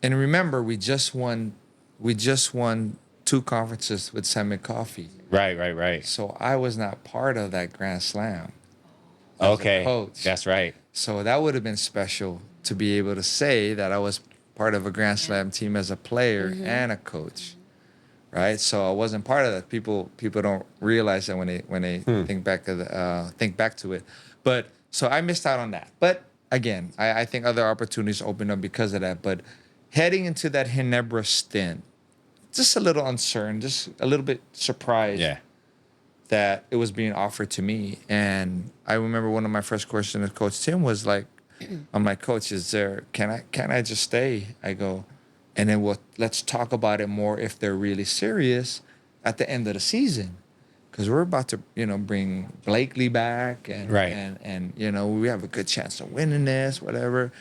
And remember, we just won two conferences with Semi Coffee. Right. So I was not part of that Grand Slam as a Okay. coach. That's right. So that would have been special to be able to say that I was part of a Grand Slam team as a player and a coach, right? So I wasn't part of that. People don't realize that when they think back to it. But so I missed out on that. But again, I think other opportunities opened up because of that. But heading into that Ginebra stint, just a little uncertain, just a little bit surprised Yeah. that it was being offered to me. And I remember one of my first questions to Coach Tim was like, I'm like, Coach, can I just stay? I go, and then let's talk about it more if they're really serious at the end of the season. Because we're about to, bring Blakely back and, Right. and we have a good chance of winning this, whatever.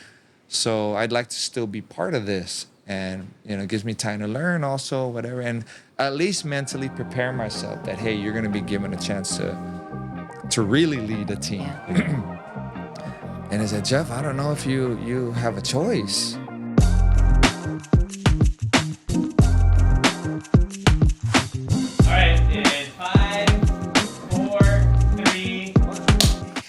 So I'd like to still be part of this. And, it gives me time to learn also, whatever. And at least mentally prepare myself that, hey, you're going to be given a chance to really lead a team. And I said, Jeff, I don't know if you have a choice. All right, in 5, 4, 3.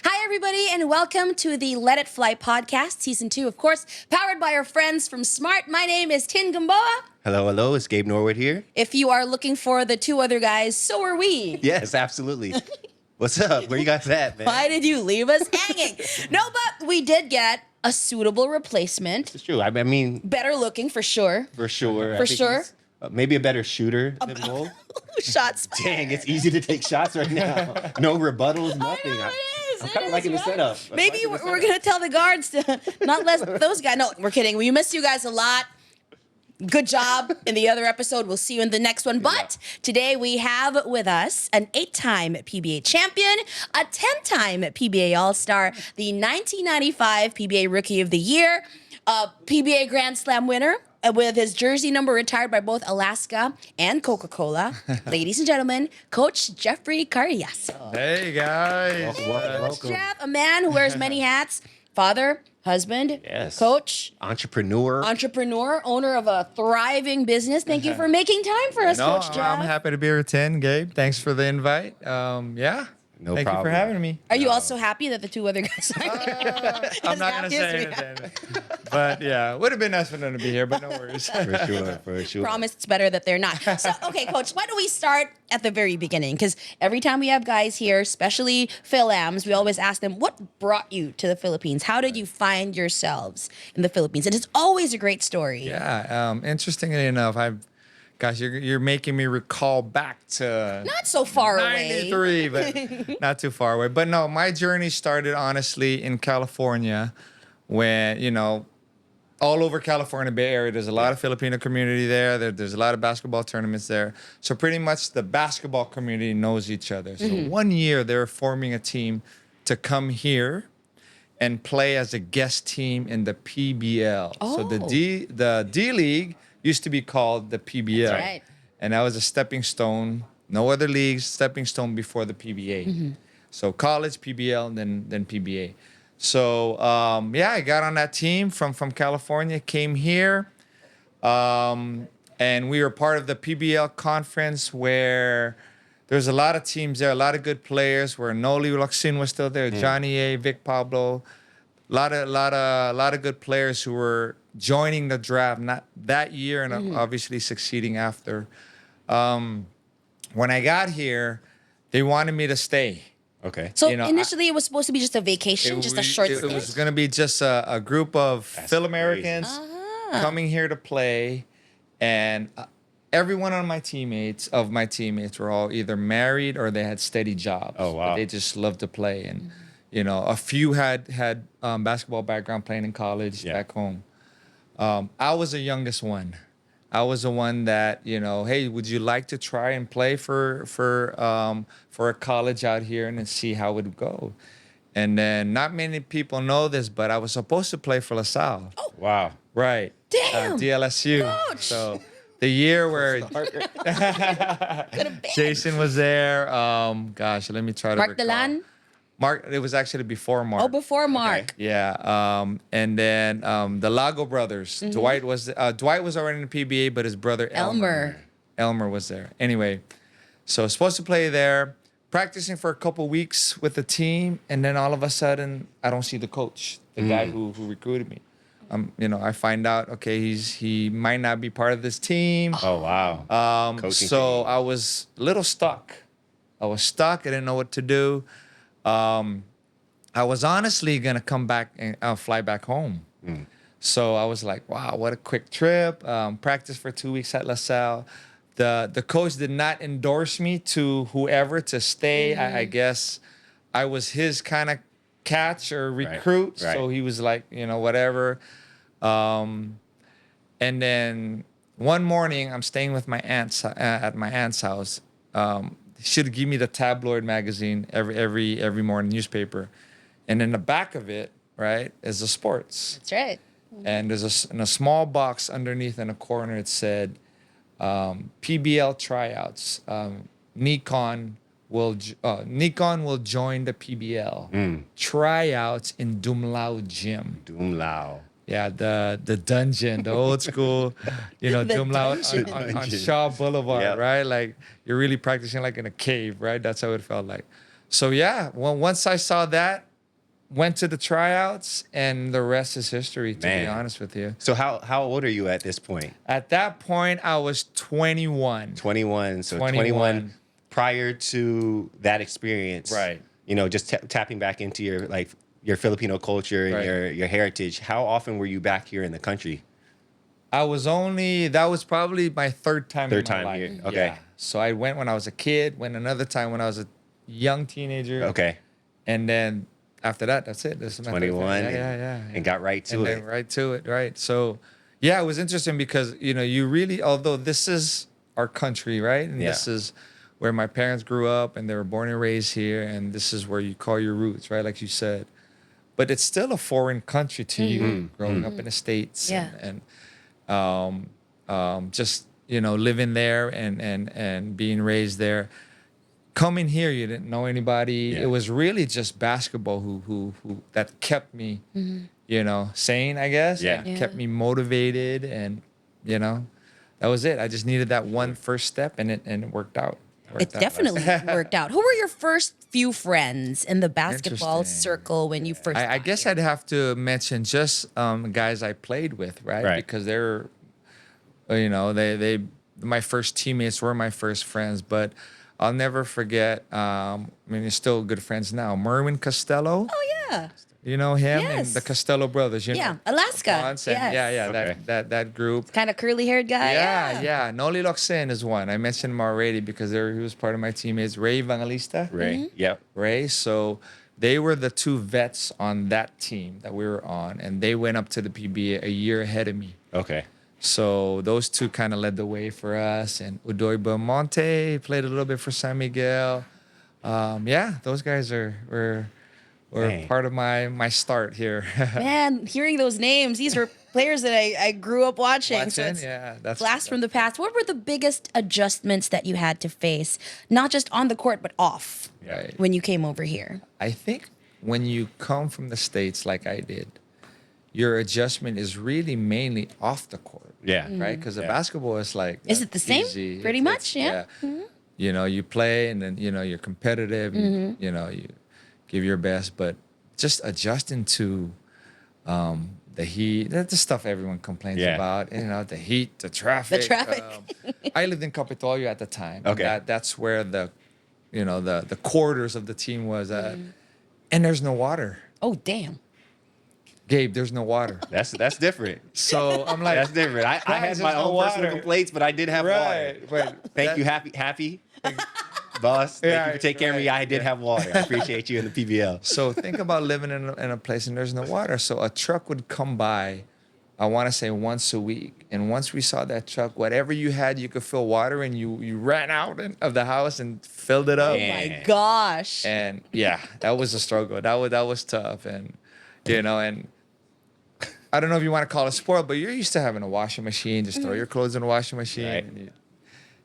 Hi, everybody, and welcome to the Let It Fly podcast, season 2, of course, powered by our friends from Smart. My name is Tin Gamboa. Hello. It's Gabe Norwood here. If you are looking for the two other guys, so are we. Yes, absolutely. What's up? Where you guys at, man? Why did you leave us hanging? No, but we did get a suitable replacement. It's true. I mean, Better looking for sure. for sure. I For think sure. he's, maybe a better shooter than Bull. Shots fired. Dang, it's easy to take shots right now. No rebuttals, nothing. I know it is. I'm It kind of is, liking the right? setup. Maybe we're going to tell the guards to not let those guys. No, we're kidding. We miss you guys a lot. Good job in the other episode. We'll see you in the next one. But today we have with us an 8-time PBA champion, a 10-time PBA All-Star, the 1995 PBA Rookie of the Year, a PBA Grand Slam winner, with his jersey number retired by both Alaska and Coca-Cola. Ladies and gentlemen, Coach Jeffrey Cariaso. Hey, guys. Welcome. Jeff, a man who wears many hats, father, husband, Yes. coach, Entrepreneur. owner of a thriving business. Thank you for making time for us, No, Coach Jeff. I'm happy to be here, 10, Gabe. Thanks for the invite. Yeah. No Thank you problem. for having me. Are you also happy that the two other guys are here? I'm not going to say anything. But yeah, would have been nice for them to be here, but no worries. For sure. Promise it's better that they're not. So, okay, Coach, why don't we start at the very beginning? Because every time we have guys here, especially Phil-Ams, we always ask them, what brought you to the Philippines? How did you find yourselves in the Philippines? And it's always a great story. Yeah. Interestingly enough, gosh, you're making me recall back to Not so far away. 93, but not too far away. But no, my journey started honestly in California when, all over California Bay Area, there's a lot of Filipino community there. There's a lot of basketball tournaments there. So pretty much the basketball community knows each other. So one year they were forming a team to come here and play as a guest team in the PBL. So the D League used to be called the PBL. That's right. And that was a stepping stone. No other leagues, stepping stone before the PBA. So college, PBL, then PBA. So, I got on that team from California, came here, and we were part of the PBL conference where there's a lot of teams there, a lot of good players, where Noli Locsin was still there, Johnny A, Vic Pablo, a lot of good players who were joining the draft, not that year and obviously succeeding after. When I got here, they wanted me to stay. Okay. So initially it was supposed to be just a vacation, just a short It stint. was going to be just a group of Phil-Americans coming here to play, and every one of my teammates were all either married or they had steady jobs. Oh, wow. But they just loved to play, and a few had basketball background playing in college back home. I was the youngest one. I was the one that, hey, would you like to try and play for a college out here and then see how it would go? And then not many people know this, but I was supposed to play for LaSalle. Oh. Wow. Right. Damn. DLSU. Coach. So the year where Jason was there, let me try to Mark recall. Delan? Mark. It was actually before Mark. Oh, before Mark. Yeah. And then the Lago brothers. Dwight was already in the PBA, but his brother Elmer was there. Anyway, so supposed to play there, practicing for a couple weeks with the team, and then all of a sudden I don't see the coach, the guy who recruited me. I find out, okay, he might not be part of this team. Oh wow. Coaching So team. I was a little stuck. I didn't know what to do. I was honestly gonna come back and fly back home. So I was like, wow, what a quick trip. Practice for 2 weeks at LaSalle. The coach did not endorse me to whoever to stay. I guess I was his kind of catch or recruit. right. So he was like, whatever. And then one morning, I'm staying with my aunt's at my aunt's house. She'd give me the tabloid magazine every morning, newspaper, and in the back of it, right, is the sports. That's right. And there's in a small box underneath in a corner, it said PBL tryouts. Nikon will join the PBL tryouts in Dumlao Gym. Dumlao. Yeah, the dungeon, the old school, Dumlao on Shaw Boulevard, Yep. right? Like you're really practicing like in a cave, right? That's how it felt like. So yeah, once I saw that, went to the tryouts, and the rest is history. To be honest with you, So how old are you at this point? at that point I was 21. 21. So 21. 21 prior to that experience. Right. Just tapping back into your Filipino culture and Right. your heritage. How often were you back here in the country? That was probably my third time. Third in my time life. here. Okay. Yeah. So I went when I was a kid. Went another time when I was a young teenager. Okay. And then after that, that's it. This is my third time. 21. Yeah. And got right to And it. then right to it, right? So, yeah, it was interesting because you really, although this is our country, right, and this is where my parents grew up and they were born and raised here, and this is where you call your roots, right, like you said. But it's still a foreign country to you, growing up in the States, Yeah. and just living there and being raised there. Coming here, you didn't know anybody. Yeah. It was really just basketball who that kept me, sane, I guess. Yeah. And kept me motivated, and that was it. I just needed that one first step, and it worked out. It definitely worked out. Who were your first few friends in the basketball Interesting. circle when you first I got guess here? I'd have to mention just guys I played with, right? Right. Because they're, they my first teammates were my first friends, but I'll never forget. You're still good friends now. Merwin Costello, Oh, yeah. you know him, and Yes. the Costello brothers. Yeah, know, Alaska. Ponce and- Yes. yeah. Okay. That group. Kind of curly haired guy. Yeah. Noli Loxen is one. I mentioned him already because he was part of my teammates. Ray Evangelista. Ray. Yep. Ray. So they were the two vets on that team that we were on, and they went up to the PBA a year ahead of me. Okay. So those two kind of led the way for us. And Udoy Belmonte played a little bit for San Miguel. Those guys were Dang. part of my start here. Man, hearing those names, these were players that I grew up watching. So it's That's blast from the past. What were the biggest adjustments that you had to face, not just on the court, but off Right. when you came over here? I think when you come from the States like I did, your adjustment is really mainly off the court. Yeah. Right? Because the basketball is like Is it the same? easy. Pretty much, yeah. You play and then you're competitive. You give your best, but just adjusting to the heat. That's the stuff everyone complains Yeah. about. The heat, the traffic. traffic. I lived in Capitolio at the time. Okay. That's where the quarters of the team was at, and there's no water. Oh, damn. Gabe, there's no water. That's different. So I'm like, That's different. I had Guys, my there's no own personal water. complaints, but I did have water. But Thank you, happy. Boss, thank you for taking care of me. right, I did have water. I appreciate you in the PBL. So think about living in a place and there's no water. So a truck would come by, I want to say once a week. And once we saw that truck, whatever you had, you could fill water, and you ran out of the house and filled it up. Oh, Man. my gosh. And yeah, that was a struggle. That was tough. And and I don't know if you want to call it sport, but you're used to having a washing machine. Just throw your clothes in the washing machine. Right. And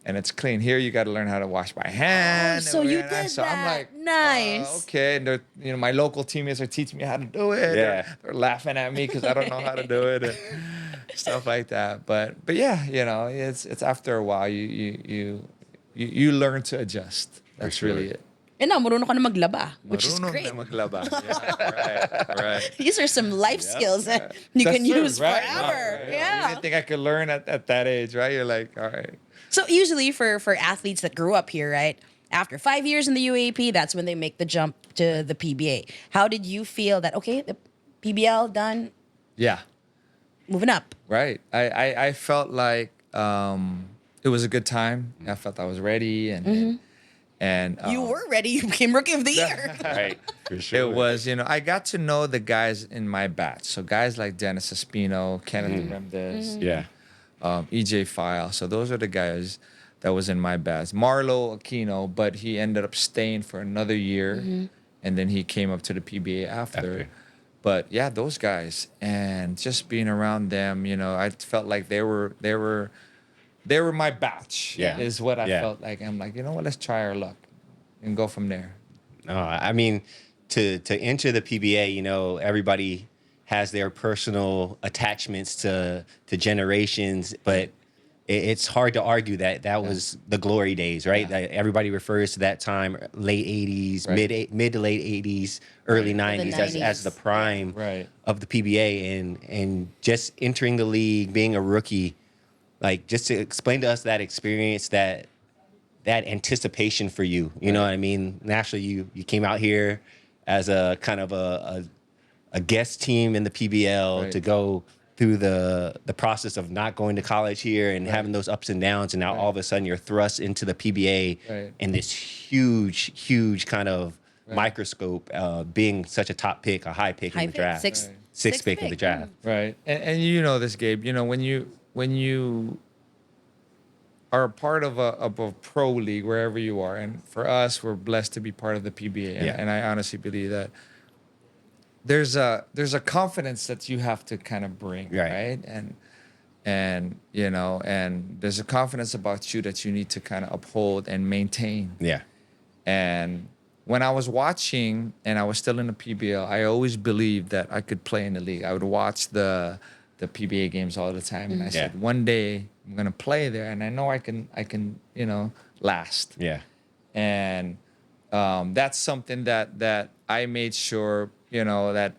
and it's clean. Here, you got to learn how to wash by hand. so and you we're- did so I'm that. like, Nice. okay. And my local teammates are teaching me how to do it. Yeah. They're laughing at me because I don't know how to do it and stuff like that. But yeah, it's after a while you learn to adjust. That's sure. really it. And now, marunong ka na maglaba, which is Marunong great. na maglaba. Yeah, right. These are some life skills that you That's can true, use right? forever. Right. You Yeah. didn't think I could learn at that age, right? You're like, all right. So usually for athletes that grew up here, right? After 5 years in the UAP, that's when they make the jump to the PBA. How did you feel that, okay, the PBL done, Yeah. moving up? Right. I felt like it was a good time. I felt I was ready and You were ready. You became Rookie of the Year. Right. For sure. it was, I got to know the guys in my batch. So guys like Dennis Espino, Kenneth Remdes, Yeah. EJ File. So those are the guys that was in my batch. Marlo Aquino, but he ended up staying for another year, and then he came up to the PBA after. But yeah, those guys, and just being around them, I felt like they were my batch. Yeah. Is what I Yeah. felt like. I'm like, you know what? Let's try our luck, and go from there. I mean, to enter the PBA, everybody has their personal attachments to generations, but it's hard to argue that was the glory days, right? Yeah. That everybody refers to that time, late 80s, Right. mid to late 80s, early 90s, as 90s. the prime Right. of the PBA, and just entering the league, being a rookie, like just to explain to us that experience, that anticipation for you. You know what I mean? Naturally, you came out here as a kind of a guest team in the PBL Right. to go through the process of not going to college here and having those ups and downs, and now all of a sudden you're thrust into the PBA Right. in this huge kind of microscope, being such a top pick, a high pick High in the pick, draft, sixth- sixth sixth pick in the pick, draft. Right. And you know this, Gabe. When you are a part of a pro league wherever you are, and for us, we're blessed to be part of the PBA, and, Yeah. and I honestly believe that there's a confidence that you have to kind of bring, Right. right? And there's a confidence about you that you need to kind of uphold and maintain. Yeah. And when I was watching and I was still in the PBL, I always believed that I could play in the league. I would watch the PBA games all the time, and I said, one day I'm gonna play there, and I know I can last. Yeah. And that's something that I made sure that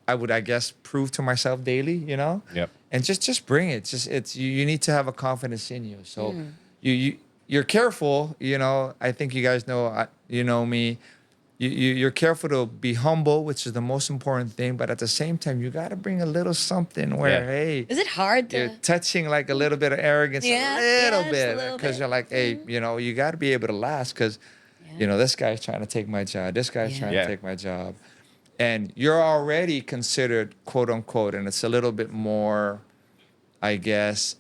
I would, I guess, prove to myself daily. Yep. And just bring it. It's you need to have a confidence in you. So you're careful. I think you guys know. You know me. You're careful to be humble, which is the most important thing. But at the same time, you got to bring a little something where, Yeah. hey, Is it hard you're to? touching like a little bit of arrogance, Yeah, a little just a bit, little because bit. you're like, hey, you got to be able to last, because this guy's trying to take my job. This guy's trying Yeah. to take my job. And you're already considered, quote unquote, and it's a little bit more, I guess,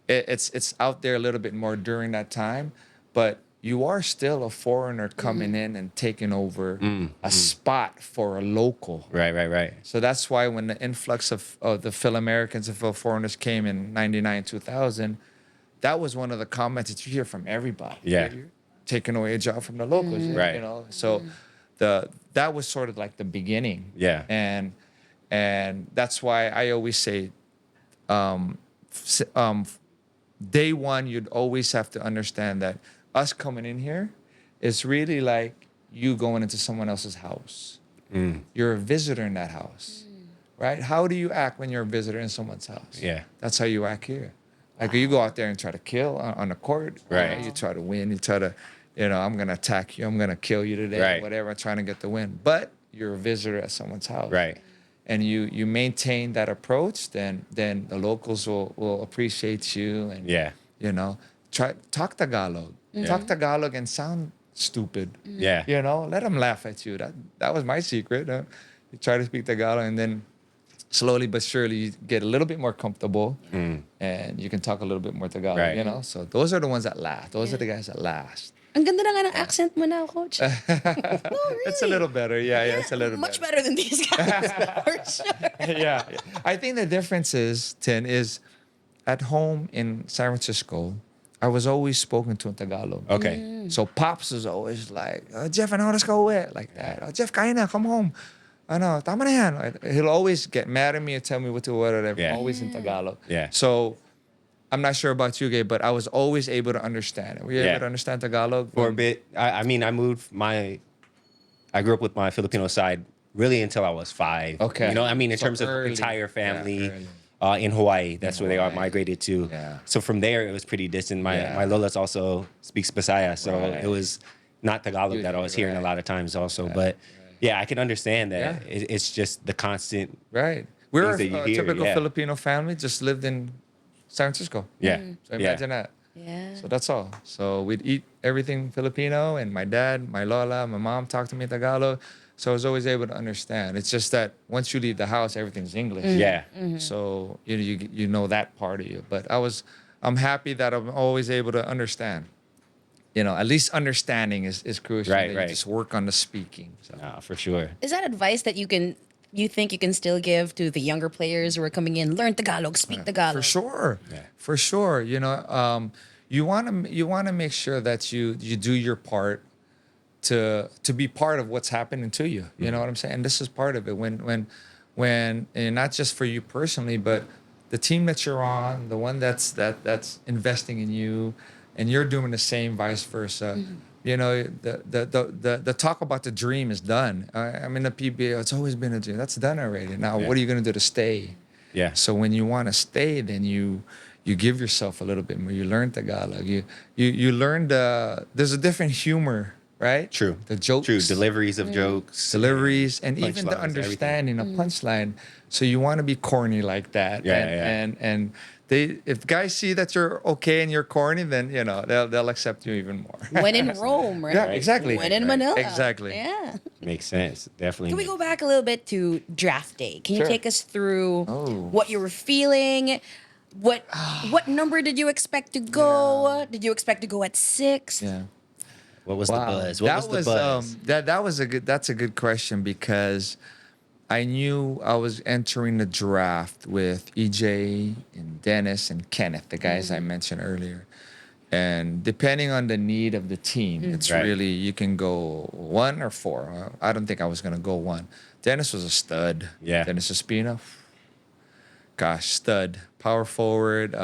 it's out there a little bit more during that time, but you are still a foreigner coming in and taking over a spot for a local. Right. So that's why when the influx of the Phil Americans and Phil foreigners came in 99, 2000, that was one of the comments that you hear from everybody. Yeah. You're taking away a job from the locals. Right. So that was sort of like the beginning. Yeah. And that's why I always say, day one, you'd always have to understand that us coming in here is really like you going into someone else's house. You're a visitor in that house, right? How do you act when you're a visitor in someone's house? Yeah. That's how you act here. Like you go out there and try to kill on the court. Right. You try to win. You try to, I'm going to attack you. I'm going to kill you today. Right. Whatever. I'm trying to get the win. But you're a visitor at someone's house. Right. And you maintain that approach, then the locals will appreciate you. And Yeah. talk Tagalog. Talk Tagalog and sound stupid. Yeah. Let them laugh at you. That was my secret. You try to speak Tagalog, and then slowly but surely you get a little bit more comfortable, and you can talk a little bit more Tagalog. Right. So those are the ones that last. Those are the guys that last. Ang ganda na nga ng accent mo now, coach. No, really. It's a little better. Yeah, it's a little much better. better than these guys, for sure. Yeah. I think the difference is, Tin, is at home in San Francisco, I was always spoken to in Tagalog. Okay. So Pops was always like, Jeff, ano oras ka uwi? Like that. Jeff, kain na, come home. Ano, tama na yan. He'll always get mad at me and tell me what to whatever. Yeah. Always in Tagalog. Yeah. So I'm not sure about you, Gabe, but I was always able to understand it. Were you Yeah. able to understand Tagalog? For a bit. I mean, I grew up with my Filipino side really until I was 5. Okay. You know, I mean, in So terms early. of entire family. Yeah, early. In Hawaii, that's where they are Hawaii. migrated to. Yeah. So from there, it was pretty distant. My Lola's also speaks Bisaya, so Right. it was not Tagalog that I was hearing a Right. lot of times also. But yeah, I can understand that. Yeah. It's just the constant. Right. We're Things that you a hear, typical yeah. Filipino family, just lived in San Francisco. Yeah. So imagine that. Yeah. So that's all. So we'd eat everything Filipino, and my dad, my Lola, my mom talked to me in Tagalog. So I was always able to understand. It's just that once you leave the house, everything's English. Yeah. So you know that part of you. But I'm happy that I'm always able to understand. You know, at least understanding is crucial. Right, that right. You just work on the speaking. So. Nah, for sure. Is that advice that you think you can still give to the younger players who are coming in? Learn Tagalog, speak Tagalog. For sure. Yeah. For sure. You know, you want to make sure that you do your part to be part of what's happening to you. You know what I'm saying? And this is part of it. When and not just for you personally, but the team that you're on, the one that's investing in you, and you're doing the same, vice versa. You know, the talk about the dream is done. I'm in the PBA. It's always been a dream. That's done already. Now, Yeah. what are you going to do to stay? Yeah. So when you want to stay, then you give yourself a little bit more. You learn Tagalog. You learn there's a different humor, right? True. The jokes, True. Deliveries of jokes. deliveries, and even the punchlines, understanding a punchline. So you want to be corny like that. Yeah, And if guys see that you're okay and you're corny, then you know they'll accept you even more. When in Rome, right? Yeah, exactly. When in Right. Manila. Exactly. Yeah. Makes sense. Definitely. Can we go back a little bit to draft day? Can you Sure. take us through Oh. what you were feeling? What number did you expect to go? Did you expect to go at 6? Yeah. What was the buzz? What was the buzz? That's a good question because I knew I was entering the draft with EJ and Dennis and Kenneth, the guys I mentioned earlier. And depending on the need of the team, it's Right. really, you can go 1 or 4. I don't think I was going to go 1. Dennis was a stud. Yeah. Dennis Espina, gosh, stud. Power forward.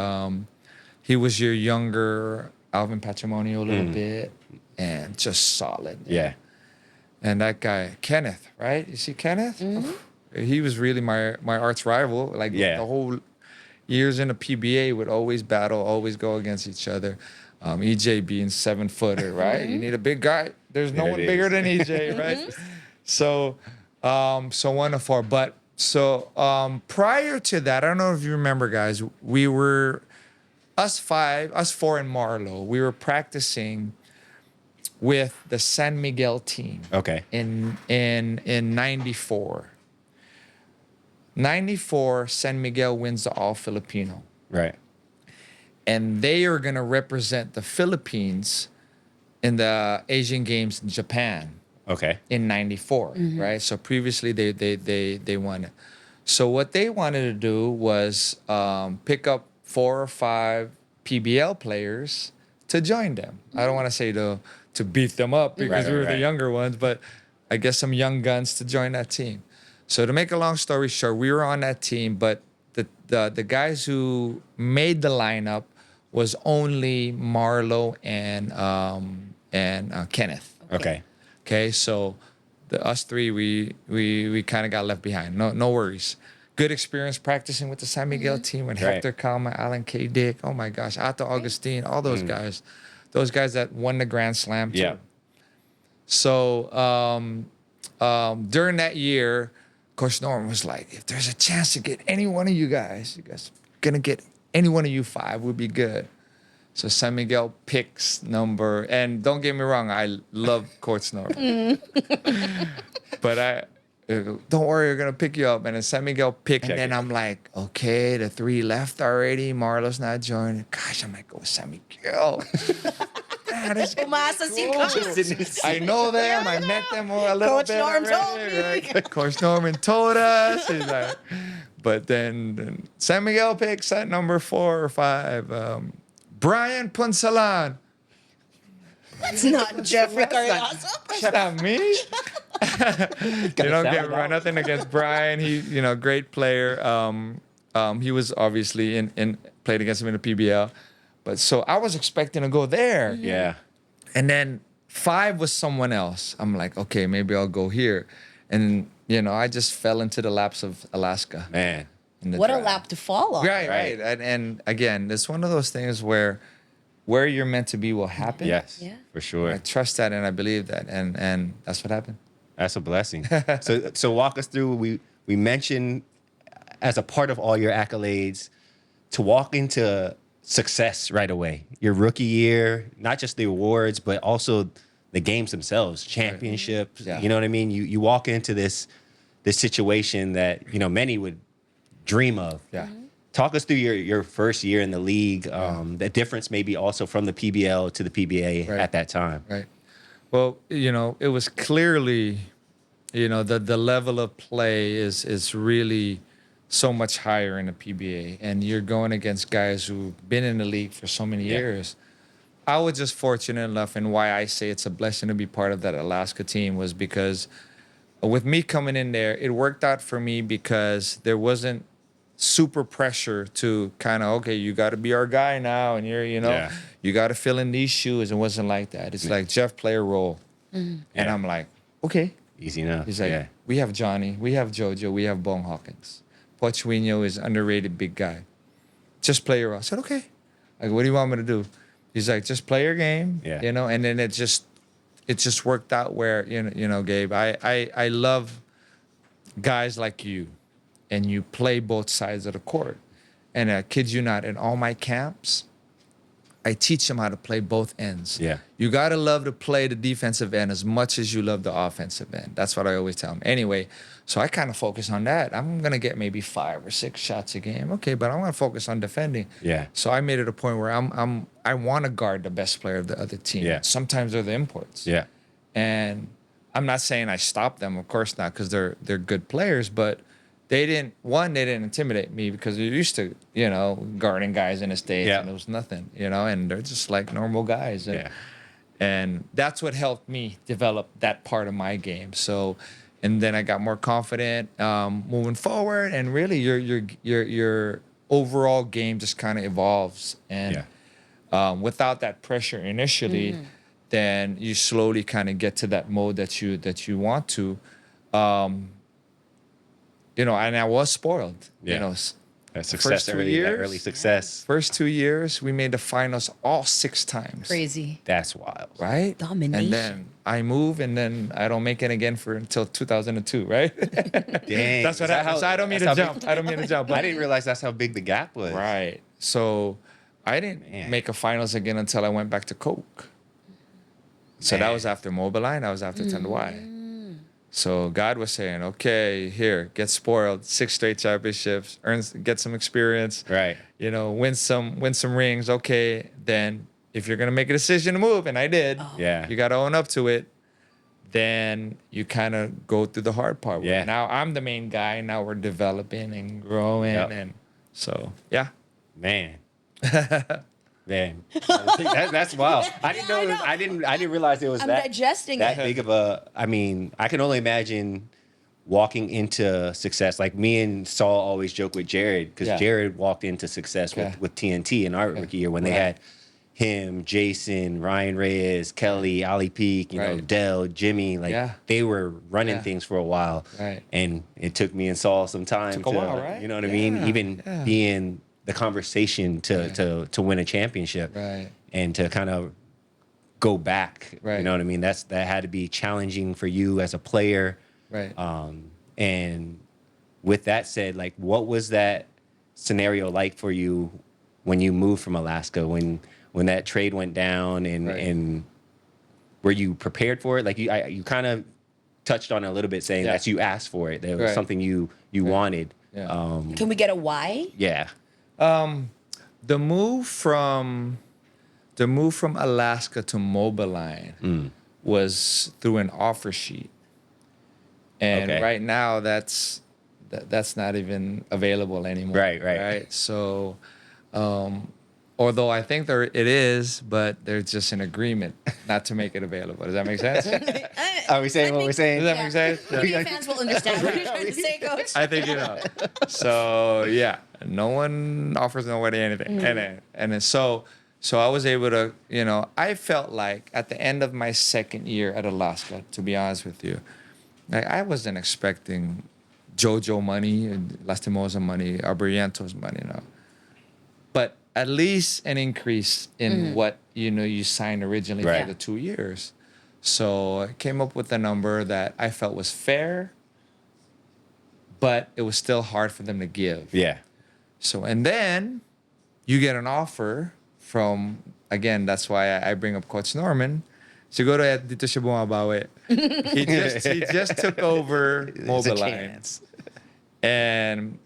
He was your younger Alvin Patrimonio a little bit and just solid. Yeah. And that guy, Kenneth, right? You see Kenneth? He was really my arch rival. Like Yeah. the whole years in the PBA would always battle, always go against each other. EJ being 7-footer, right? You need a big guy. There's no There one it bigger is. than EJ, right? So 1 to 4. But so prior to that, I don't know if you remember, guys, we were us 4 in Marlow. We were practicing with the San Miguel team Okay. in 94. 94, San Miguel wins the All Filipino. Right. And they are going to represent the Philippines in the Asian Games in Japan Okay. in 94, right? So previously they won it. So what they wanted to do was pick up 4 or 5 PBL players to join them. I don't want to say to beat them up because Right, we were right. the younger ones, but I guess some young guns to join that team. So to make a long story short, we were on that team, but the guys who made the lineup was only Marlo and Kenneth. Okay. Okay, so us 3, we kind of got left behind. No worries. Good experience practicing with the San Miguel team with Right. Hector Calma, Alan K. Dick. Oh my gosh, Otto Augustine, all those guys. Those guys that won the Grand Slam too. Yeah. So during that year, Coach Norman was like, if there's a chance to get any one of you guys gonna get any one of you 5 would be good. So San Miguel picks number, and don't get me wrong, I love Coach Norman. But don't worry, we're gonna pick you up. And then San Miguel picked, Check and then it. I'm like, okay, the 3 left already. Marlo's not joining. Gosh, I might go with San Miguel. Man, this Umasa si Coach. I know them. I met them a little Coach bit. Norm already, told me. right? Coach Norman told us. He's like, But then San Miguel picks at number 4 or 5. Brian Punsalan. It's not Jeffrey Cariaso. That's not me. You don't sound get me it wrong. out. Nothing against Brian. He, great player. He was obviously in played against him in the PBL. But so I was expecting to go there. Yeah. And then 5 was someone else. I'm like, okay, maybe I'll go here. And, I just fell into the laps of Alaska. Man. in the What a draft. lap to fall on. Right. Right. And again, it's one of those things where you're meant to be will happen. Yes. Yeah. For sure. I trust that and I believe that. And that's what happened. That's a blessing. So walk us through. We mentioned as a part of all your accolades to walk into success right away. Your rookie year, not just the awards, but also the games themselves, championships. Yeah. You know what I mean? You walk into this situation that many would dream of. Yeah. Talk us through your first year in the league. The difference maybe also from the PBL to the PBA Right. at that time. Right. Well, it was clearly, the level of play is really so much higher in the PBA, and you're going against guys who've been in the league for so many years. I was just fortunate enough, and why I say it's a blessing to be part of that Alaska team was because with me coming in there, it worked out for me because there wasn't super pressure to kind of, okay, you got to be our guy now, and Yeah. you got to fill in these shoes. It wasn't like that. It's like, Jeff, play a role. And Yeah. I'm like, okay. Easy enough. He's like, we have Johnny, we have JoJo, we have Bong Hawkins. Pochuino is underrated big guy. Just play your role. I said, okay. Like, what do you want me to do? He's like, just play your game, Yeah. and then it just worked out where, Gabe, I love guys like you, and you play both sides of the court. And I kid you not, in all my camps, I teach them how to play both ends. Yeah. You got to love to play the defensive end as much as you love the offensive end. That's what I always tell them. Anyway, so I kind of focus on that. I'm going to get maybe 5 or 6 shots a game. Okay, but I'm going to focus on defending. Yeah. So I made it a point where I want to guard the best player of the other team. Yeah. Sometimes they're the imports. Yeah. And I'm not saying I stopped them, of course not, because they're good players, but they didn't intimidate me because they're used to, guarding guys in the States, Yeah. and it was nothing, and they're just like normal guys. And, Yeah. and that's what helped me develop that part of my game. So, and then I got more confident moving forward, and really your overall game just kind of evolves. And without that pressure initially, then you slowly kind of get to that mode that you want to. And I was spoiled. Yeah. That success first 2 early, that years? early success. First 2 years, we made the finals all 6 times. Crazy. That's wild. Right? Domination. And then I move, and then I don't make it again until 2002, right? Dang. That's what Is that happens. how- I don't mean that's to how jump. I don't mean to jump. I didn't realize that's how big the gap was. Right. So I didn't Man. make a finals again until I went back to Coke. So that Man. was after Mobiline. That was after 10Y. So God was saying, okay, here, get spoiled, 6 straight championships, get some experience, Right. win some rings. Okay, then if you're gonna make a decision to move, and I did, Yeah. you gotta own up to it. Then you kind of go through the hard part. Yeah. Now I'm the main guy. Now we're developing and growing, Yep. and so yeah. Man. Man. That's wild. I didn't know. I know. I didn't realize it was I'm that digesting that it. big of a. I mean, I can only imagine walking into success. Like me and Saul always joke with Jared because Yeah. Jared walked into success Yeah. with TNT in our rookie year when they Right. had him, Jason, Ryan Reyes, Kelly, Ali Peak, Right. Dell, Jimmy. Like Yeah. they were running Yeah. things for a while. Right. And it took me and Saul some time Took a to, while, right? you know what I mean? Yeah, Even yeah. being the conversation to win a championship Right. and to kind of go back. Right. You know what I mean? That had to be challenging for you as a player. Right. And with that said, like, what was that scenario like for you when you moved from Alaska? When that trade went down, and Right. and were you prepared for it? Like you kind of touched on it a little bit, saying Yeah. that you asked for it. There was Right. something you wanted. Yeah. Can we get a why? Yeah. The move from Alaska to Mobiline was through an offer sheet. And Okay. right now that's that's not even available anymore. Right. So, although I think it is, but there's just an agreement not to make it available. Does that make sense? Does Are we saying what we're saying? that make sense? PBA fans will understand what you're trying to say, Coach. I think you know. So yeah, no one offers nobody anything, and then so I was able to, I felt like at the end of my second year at Alaska, to be honest with you, like I wasn't expecting JoJo money, Lastimosa money, Abriento's money, but at least an increase in what you signed originally Right. for the 2 years. So I came up with a number that I felt was fair, but it was still hard for them to give. Yeah. So, and then you get an offer from, again, that's why I bring up Coach Norman. Siguro dito siya bumabawi. He just took over It's a Mobiline. chance. And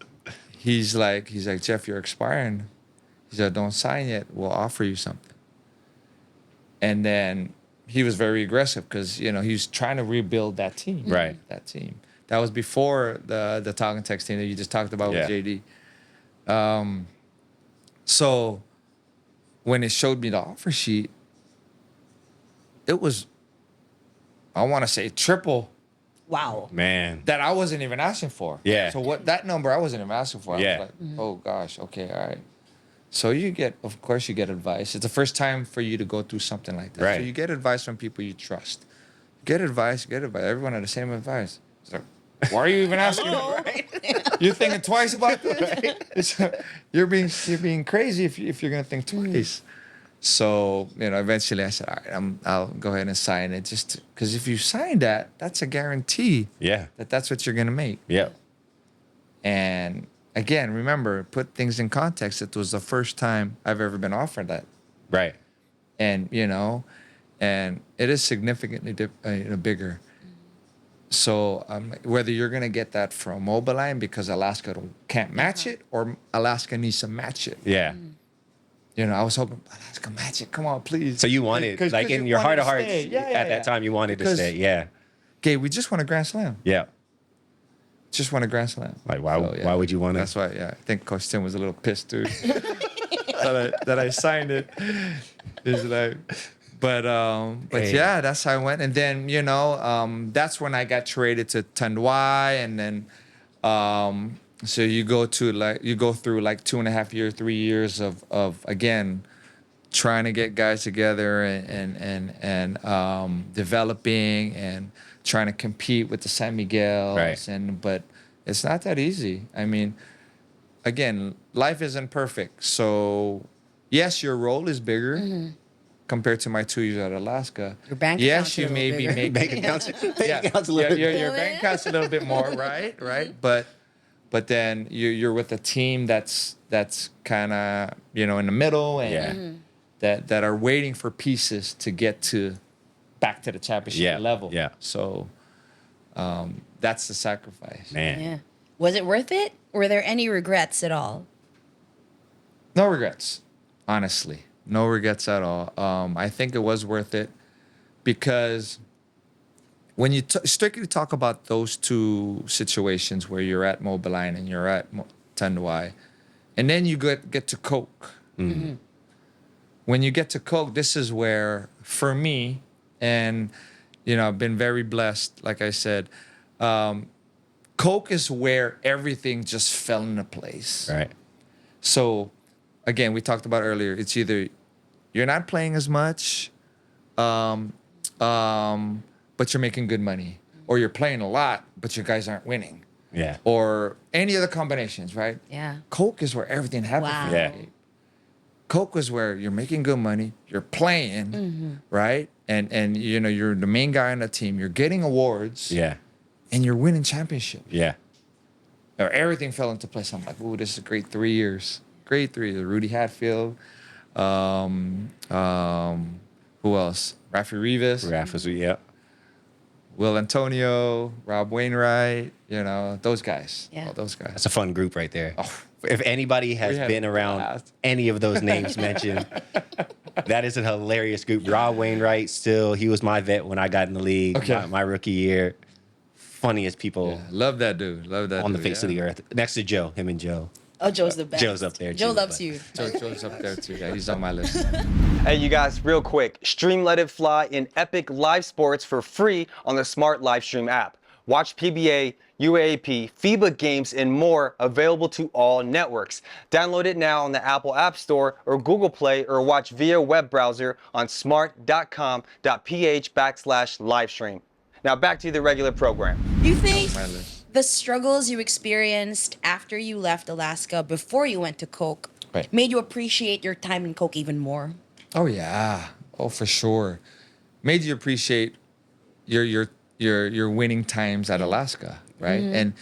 he's like, Jeff, you're expiring. He said, don't sign yet. We'll offer you something. And then he was very aggressive because, he was trying to rebuild that team. Right. That team. That was before the Talk and Text team that you just talked about with JD. So when it showed me the offer sheet, it was, I want to say, triple Wow. Man. that I wasn't even asking for. Yeah. So that number I wasn't even asking for. Yeah. I was like, oh gosh, okay, all right. So of course you get advice. It's the first time for you to go through something like that. Right. So you get advice from people you trust. Get advice. Everyone had the same advice. It's like, why are you even asking me? You're thinking twice about that? You're being crazy if you're gonna think twice. So, eventually I said, all right, I'll go ahead and sign it, just because if you sign that, that's a guarantee Yeah. that's what you're gonna make. Yeah. And again, remember, put things in context. It was the first time I've ever been offered that, Right. and and it is significantly bigger. So whether you're gonna get that from Mobiline because Alaska can't match it, or Alaska needs to match it. Yeah. I was hoping Alaska match it. Come on, please. So you wanted, 'Cause like in you your wanted heart of to hearts, stay. at that time, you wanted to Because- stay. Yeah. Gabe, we just won a Grand Slam. Yeah. Just won a Grand Slam. Like, why would you want to? That's why, I think Coach Tim was a little pissed too that I signed it. He's like, but Hey. yeah, that's how I went. And then that's when I got traded to Tanduay, and then so you go through like 2.5 years, 3 years of again trying to get guys together and developing and trying to compete with the San Miguel's. Right. But it's not that easy. I mean, again, life isn't perfect. So yes, your role is bigger compared to my 2 years at Alaska. Your bank yes, account's a you little may be bigger. making Bank accounts, yeah, accounts a little your, bit. your bank account's a little bit more, right? But then you're with a team that's kind of in the middle and that are waiting for pieces to get back to the championship level. Yeah. So that's the sacrifice. Man. Yeah. Was it worth it? Were there any regrets at all? No regrets, honestly. No regrets at all. I think it was worth it because when you strictly talk about those two situations where you're at Mobiline and you're at Tanduay, and then you get to Coke. Mm-hmm. When you get to Coke, this is where, for me, and I've been very blessed, like I said, Coke is where everything just fell into place. Right. So, again, we talked about earlier. It's either you're not playing as much, but you're making good money, or you're playing a lot, but your guys aren't winning, Yeah. or any other combinations, right? Yeah. Coke is where everything happens. Wow. For Yeah. me. Coke is where you're making good money, you're playing, right, and you're the main guy on the team. You're getting awards, Yeah. and you're winning championships. Yeah. Or everything fell into place. I'm like, ooh, this is a great 3 years. Great 3 years. Rudy Hatfield. Who else? Rafi Rivas. Rafa's, yeah. Will Antonio. Rob Wainwright. Those guys. Yeah. All those guys. That's a fun group right there. Oh. If anybody has We had been a around blast. any of those names mentioned, that is a hilarious group. Rob Wainwright, still, he was my vet when I got in the league, Okay. my rookie year. funniest people Yeah, love that dude. Love that on the dude, face of the earth. Next to Joe, him and Joe. Oh, Joe's the best. Joe's up there, Joe too, loves but- you. Joe's up there too. Yeah, he's on my list. Hey, you guys, real quick, stream Let It Fly in Epic Live Sports for free on the Smart Livestream app. Watch PBA, UAAP, FIBA games, and more available to all networks. Download it now on the Apple App Store or Google Play, or watch via web browser on smart.com.ph/livestream. Now back to the regular program. You think My list. the struggles you experienced after you left Alaska, before you went to Coke, Right. made you appreciate your time in Coke even more? Oh yeah. Oh, for sure. Made you appreciate your winning times at Alaska, right? And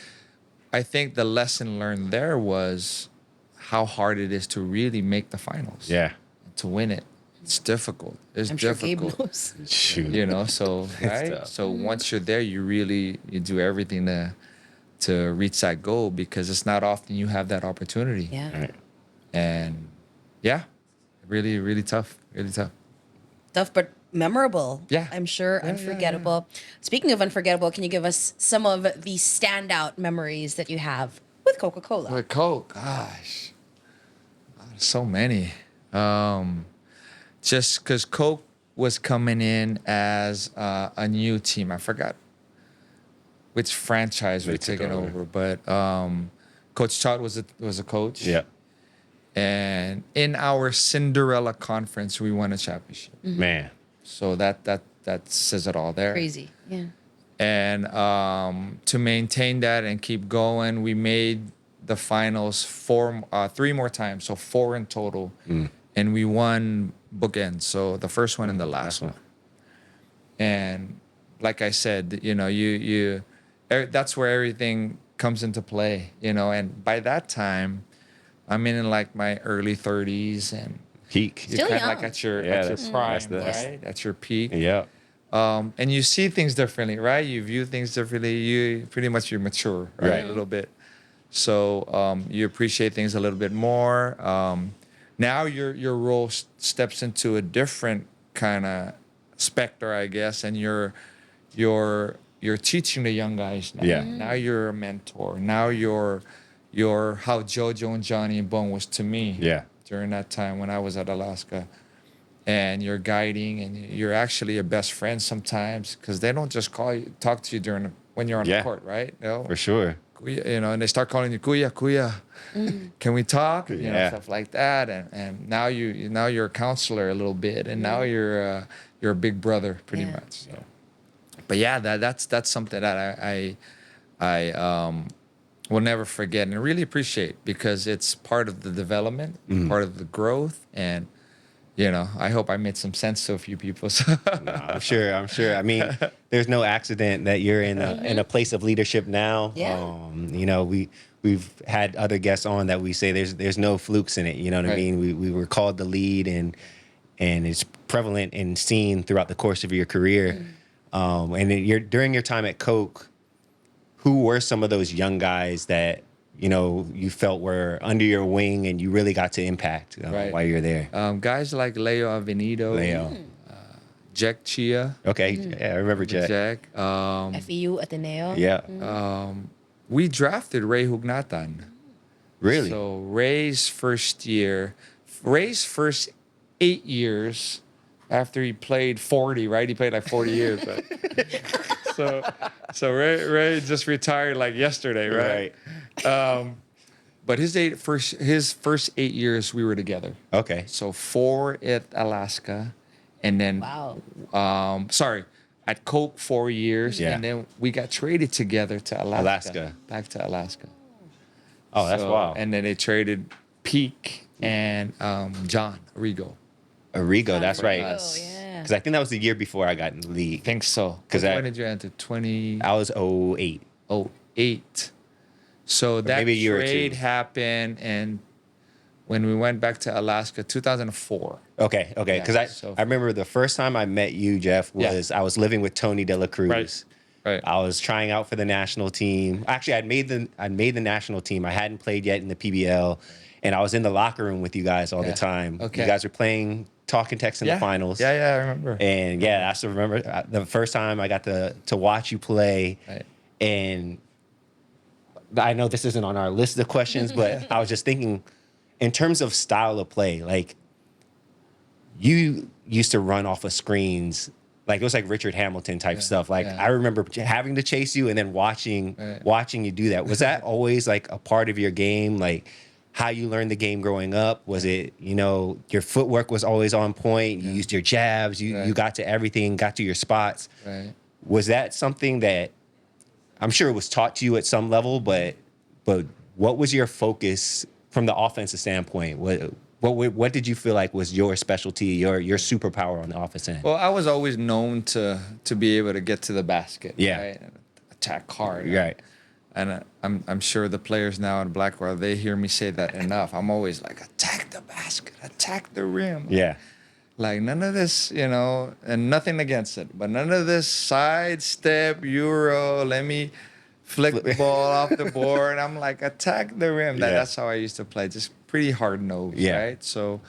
I think the lesson learned there was how hard it is to really make the finals. Yeah. To win it. It's difficult. It's I'm sure Gabe difficult. knows. Shoot. You know, so right. tough. So once you're there, you do everything to reach that goal, because it's not often you have that opportunity. Yeah. Right. And yeah, really, really tough. Really tough. Tough but memorable. Yeah. I'm sure Yeah, yeah, unforgettable. Speaking of unforgettable, can you give us some of the standout memories that you have with Coca-Cola? With Coke, gosh, so many. Just because Coke was coming in as a new team. I forgot which franchise They we're took taking over. over, but Coach Chad was a coach. Yeah. And in our Cinderella conference, we won a championship. Man. So that says it all there. Crazy. Yeah. And to maintain that and keep going, we made the finals 3 more times, so 4 in total, and we won bookends. So the first one and the last one. And like I said, you know, that's where everything comes into play, you know. And by that time, I'm in like my early 30s, and Peak. Still you're kind of young. like at your Yeah, prime, that's- right? At your peak. Yeah. And you see things differently, right? You view things differently. You mature, right? Right. A little bit. So you appreciate things a little bit more. Now your role steps into a different kind of specter, I guess, and you're teaching the young guys now. Yeah. Now you're a mentor. Now you're how JoJo and Johnny and Bone was to me. Yeah. During that time when I was at Alaska. And you're guiding, and you're actually a best friend sometimes, because they don't just talk to you when you're on Yeah. the court, right? You know? For sure. Kuya, you know, and they start calling you Kuya. Can we talk? You know, Yeah. stuff like that. And now you're a counselor a little bit, and now you're a big brother pretty Yeah. much. So. But yeah, that's something that I will never forget and really appreciate, because it's part of the development, part of the growth, and you know, I hope I made some sense to a few people. I'm sure. I mean, there's no accident that you're in a place of leadership now. Yeah. You know, we've had other guests on that we say there's no flukes in it. You know what I Right. mean? We were called to lead, and it's prevalent and seen throughout the course of your career. And during your time at Coke, who were some of those young guys that, you know, you felt were under your wing and you really got to impact Right. while you're there? Guys like Leo Avenido, Leo. Jack Chia, Okay. Yeah, I remember Jack. Jack. FEU Ateneo. Yeah. We drafted Ray Hugnatan. Really? So Ray's first 8 years after he played 40, right? He played like 40 years. But so Ray just retired like yesterday, right? But his first 8 years we were together. Okay. So 4 at Alaska, and then Wow. at Coke 4 years, Yeah. and then we got traded together to Alaska. back to Alaska. Oh, that's So- wild. And then they traded Peak and John Arrigo. Arrigo, that's right. us. Oh, yeah. Because I think that was the year before I got in the league. Think so. 'Cause when I- did you enter? 2008. I was 08. So that maybe a year or trade two. happened, and when we went back to Alaska, 2004. Okay. Yeah, Because so- I remember the first time I met you, Jeff, Yeah. was I was living with Tony De La Cruz. Right. I was trying out for the national team. Actually, I'd made the national team. I hadn't played yet in the PBL, and I was in the locker room with you guys all the Yeah. time. Okay. You guys were playing talking text in the finals. Yeah, I remember. And yeah, I still remember the first time I got to watch you play. Right. And I know this isn't on our list of questions, but I was just thinking, in terms of style of play, like you used to run off of screens, like it was like Richard Hamilton type stuff. Like yeah. I remember having to chase you and then watching you do that. Was that always like a part of your game? Like how you learned the game growing up? Was it, your footwork was always on point? You used your jabs. You got to everything, got to your spots. Right. Was that something that I'm sure it was taught to you at some level, but what was your focus from the offensive standpoint? What did you feel like was your specialty, your superpower on the offense end? Well, I was always known to be able to get to the basket. Yeah. Right? And attack hard. Right. And I'm sure the players now in Blackwell, they hear me say that enough. I'm always like, attack the basket, attack the rim. Yeah. Like none of this, and nothing against it, but none of this sidestep, Euro, let me flick the ball off the board. I'm like, attack the rim. That's how I used to play, just pretty hard nosed, right? So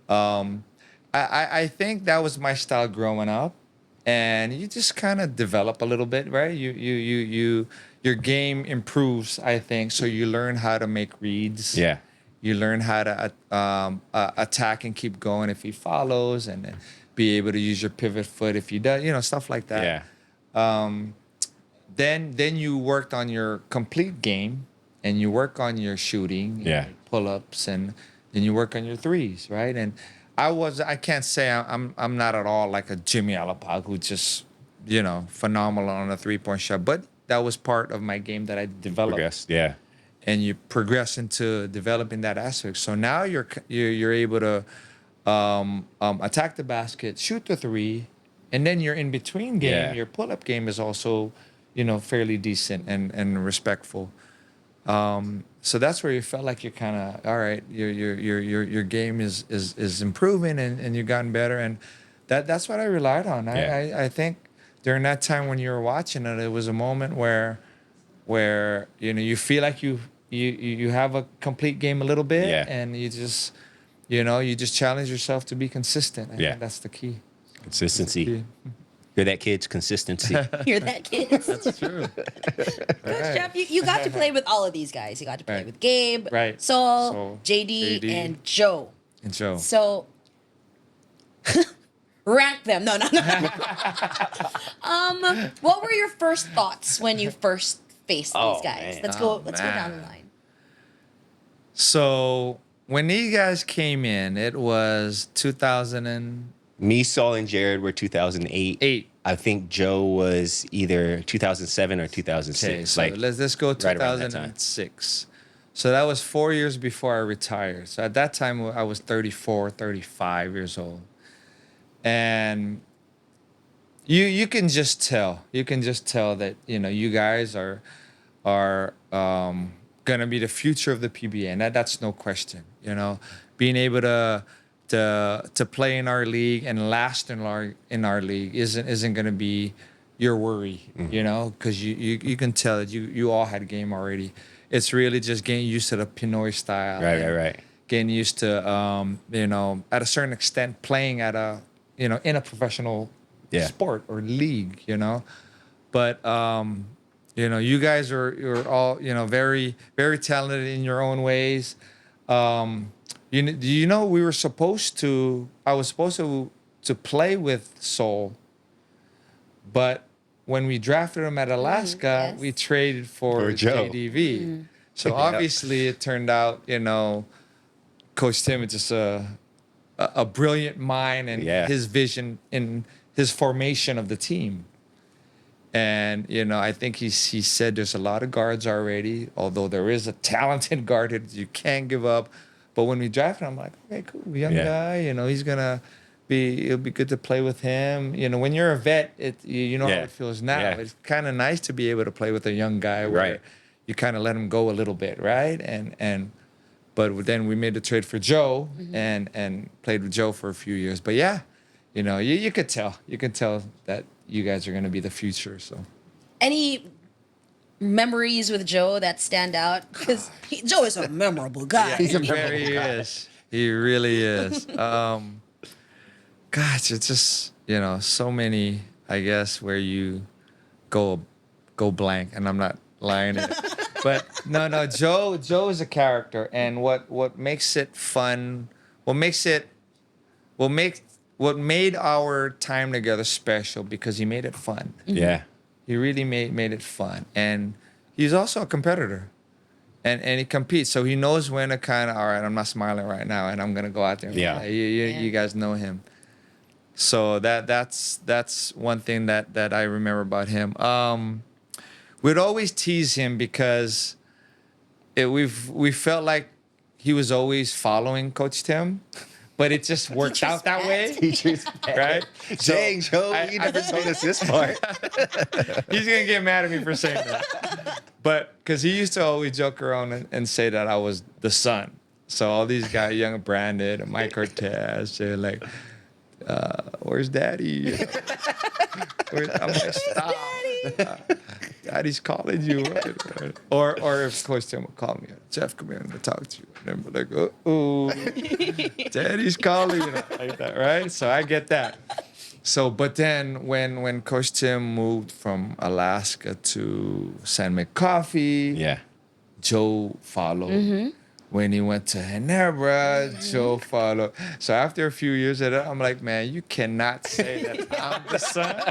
I think that was my style growing up. And you just kind of develop a little bit, right? Your game improves, I think. So you learn how to make reads. Yeah. You learn how to attack and keep going if he follows, and then be able to use your pivot foot if he does, stuff like that. Yeah. Then you worked on your complete game, and you work on your shooting, your pull-ups, and then you work on your threes, right? And I can't say I'm not at all like a Jimmy Alapag who just, phenomenal on a 3-point shot, but that was part of my game that I developed. Progress. Yeah. And you progress into developing that aspect. So now you're able to attack the basket, shoot the three, and then your in between game, your pull up game is also, fairly decent and respectful. So that's where you felt like you're kind of all right. Your game is improving and you've gotten better, and that's what I relied on. I think during that time when you were watching it, it was a moment where you feel like you have a complete game a little bit, and you just challenge yourself to be consistent. I think that's the key. Consistency. That's the key. You're that kid's consistency. You're that kid. That's true. Coach Jeff, you got to play with all of these guys. You got to play with Gabe, Right. Sol, JD, and Joe. And Joe. So rank them. No. What were your first thoughts when you first faced these guys? Man. Let's go down the line. So when these guys came in, it was 2008. Me, Saul, and Jared were 2008. I think Joe was either 2007 or 2006. Okay, so let's go right around that time. 2006. So that was 4 years before I retired. So at that time, I was 34, 35 years old. And you can just tell. You can just tell that, you guys are going to be the future of the PBA. And that's no question. Being able to play in our league and last in our league isn't going to be your worry, because you can tell that you all had game already. It's really just getting used to the Pinoy style. Right. Getting used to, at a certain extent, playing at in a professional sport or league, But, you guys you're all, very, very talented in your own ways. I was supposed to play with Sol, but when we drafted him at Alaska, we traded for Joe. JDV. So obviously it turned out, Coach Tim is just a brilliant mind and his vision in his formation of the team. And, I think he said there's a lot of guards already, although there is a talented guard that you can't give up. But when we drafted him, I'm like, okay, cool, young guy, he's it'll be good to play with him. When you're a vet, how it feels now. Yeah. It's kind of nice to be able to play with a young guy where you kind of let him go a little bit, right? But then we made the trade for Joe and played with Joe for a few years. But you could tell. You could tell that you guys are going to be the future. So, any memories with Joe that stand out? Because Joe is a memorable guy. He is. He really is. Gosh, it's just so many. I guess where you go go blank, and I'm not lying. But no, Joe is a character, and what makes it fun, what makes it, what made our time together special because he made it fun. Yeah. He really made it fun, and he's also a competitor, and he competes, so he knows when to kind of, all right, I'm not smiling right now, and I'm gonna go out there. And Yeah. play. You guys know him, so that's one thing that I remember about him. We'd always tease him because we felt like he was always following Coach Tim, but it just worked out that way. Teachers. Right? So Dang, Joe, I- you never told us this part. He's gonna get mad at me for saying that. But because he used to always joke around and say that I was the son. So all these guys, young Brandon and Mike Cortez, they're like, where's Daddy? I'm like, stop. Daddy's calling you. Right? Or if Coach Tim would call me, Jeff, come here, I'm gonna talk to you. And then we're like, oh, Daddy's calling you, like that, right? So I get that. So, but then when Coach Tim moved from Alaska to San McCoffee, Yeah. Joe followed. When he went to Ginebra, Joe followed. So after a few years of that, I'm like, man, you cannot say that I'm the son.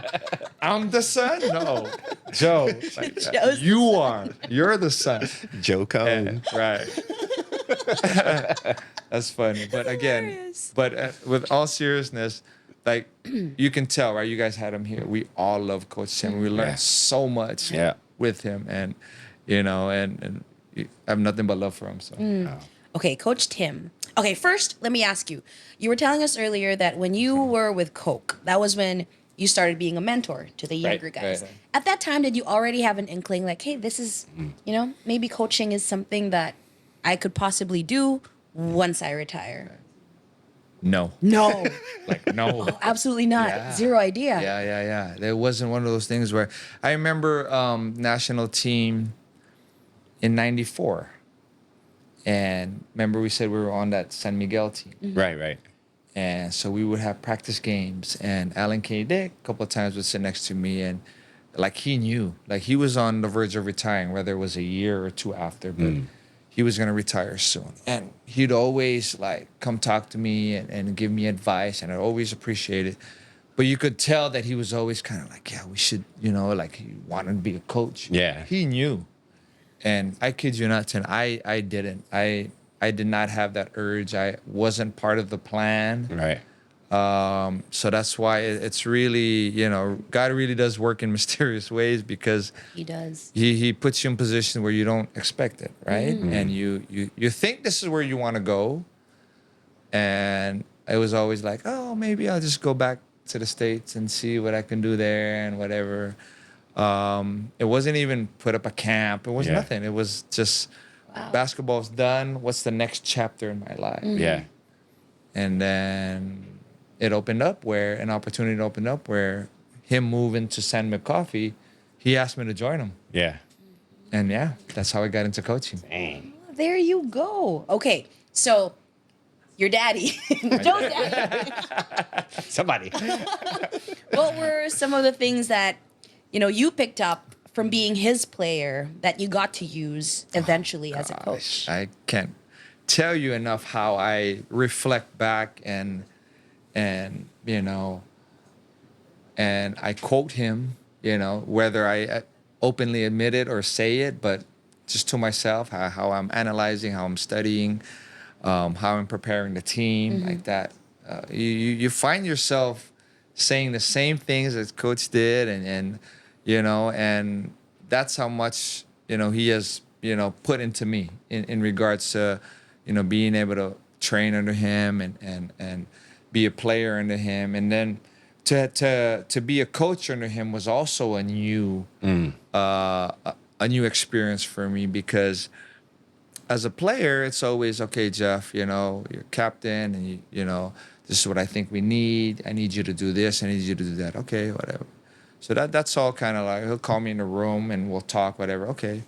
I'm the son? No. Joe. Like, Joe's the you are. You're the son. Joe Cone. And- right. That's funny. But again, hilarious. with all seriousness, like you can tell, right? You guys had him here. We all love Coach Tim. We learned Yeah. so much Yeah. with him, and and I have nothing but love for him. So Okay, Coach Tim. Okay, first, let me ask you. You were telling us earlier that when you were with Coke, that was when you started being a mentor to the younger guys. right. At that time, did you already have an inkling like, hey, this is, maybe coaching is something that I could possibly do once I retire? no, No, like no. absolutely not. Yeah. Zero idea. Yeah. There wasn't one of those things where I remember national team in '94, and remember we said we were on that San Miguel team. Right. And so we would have practice games, and Alan K. Dick a couple of times would sit next to me, and like he knew, like he was on the verge of retiring, whether it was a year or two after, but he was gonna retire soon. And he'd always like come talk to me and give me advice, and I'd always appreciate it. But you could tell that he was always kind of like, yeah, we should, like he wanted to be a coach. Yeah. He knew. And I kid you not, Tim, I didn't. I did not have that urge. I wasn't part of the plan. Right. So that's why it's really, God really does work in mysterious ways because He does. he puts you in positions where you don't expect it, right? And you think this is where you want to go. And it was always like, oh, maybe I'll just go back to the States and see what I can do there and whatever. It wasn't even put up a camp. It was nothing. It was just basketball's done. What's the next chapter in my life? Yeah. And then it opened up an opportunity opened up where him moving to San McCoffee, he asked me to join him. Yeah. And yeah, that's how I got into coaching. Dang. There you go. Okay, so your daddy, Joe's daddy. Somebody. What were some of the things that you picked up from being his player that you got to use eventually as a coach? I can't tell you enough how I reflect back and and I quote him, whether I openly admit it or say it, but just to myself, how I'm analyzing, how I'm studying, how I'm preparing the team, like that. You find yourself saying the same things as Coach did, and that's how much he has put into me in regards to being able to train under him and be a player under him, and then to be a coach under him was also a new experience for me, because as a player it's always, okay, Jeff, you're captain, and this is what I think we need. I need you to do this. I need you to do that. Okay, whatever. So that's all kind of like, he'll call me in the room and we'll talk, whatever. Okay.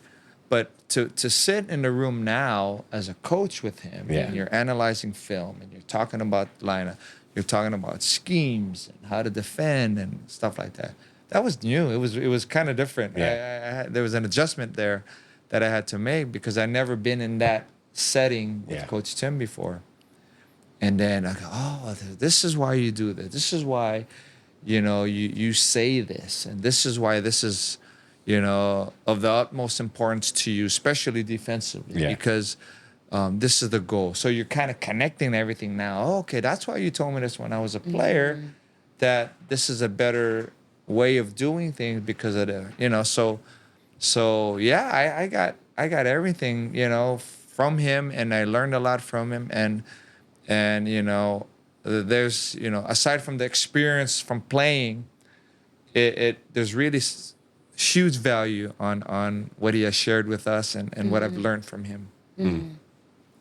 But to sit in the room now as a coach with him, and you're analyzing film, and you're talking about lineup, you're talking about schemes and how to defend and stuff like that. that was new. It was kind of different. Yeah. There was an adjustment there that I had to make because I'd never been in that setting with Yeah. Coach Tim before. And then I go, oh, this is why you do this. This is why, you say this, and this is why this is, of the utmost importance to you, especially defensively, Yeah. because this is the goal. So you're kind of connecting everything now. Oh, okay, that's why you told me this when I was a player, that this is a better way of doing things because of the. So yeah, I got everything from him, and I learned a lot from him, and there's aside from the experience from playing, there's really huge value on what he has shared with us and what I've learned from him.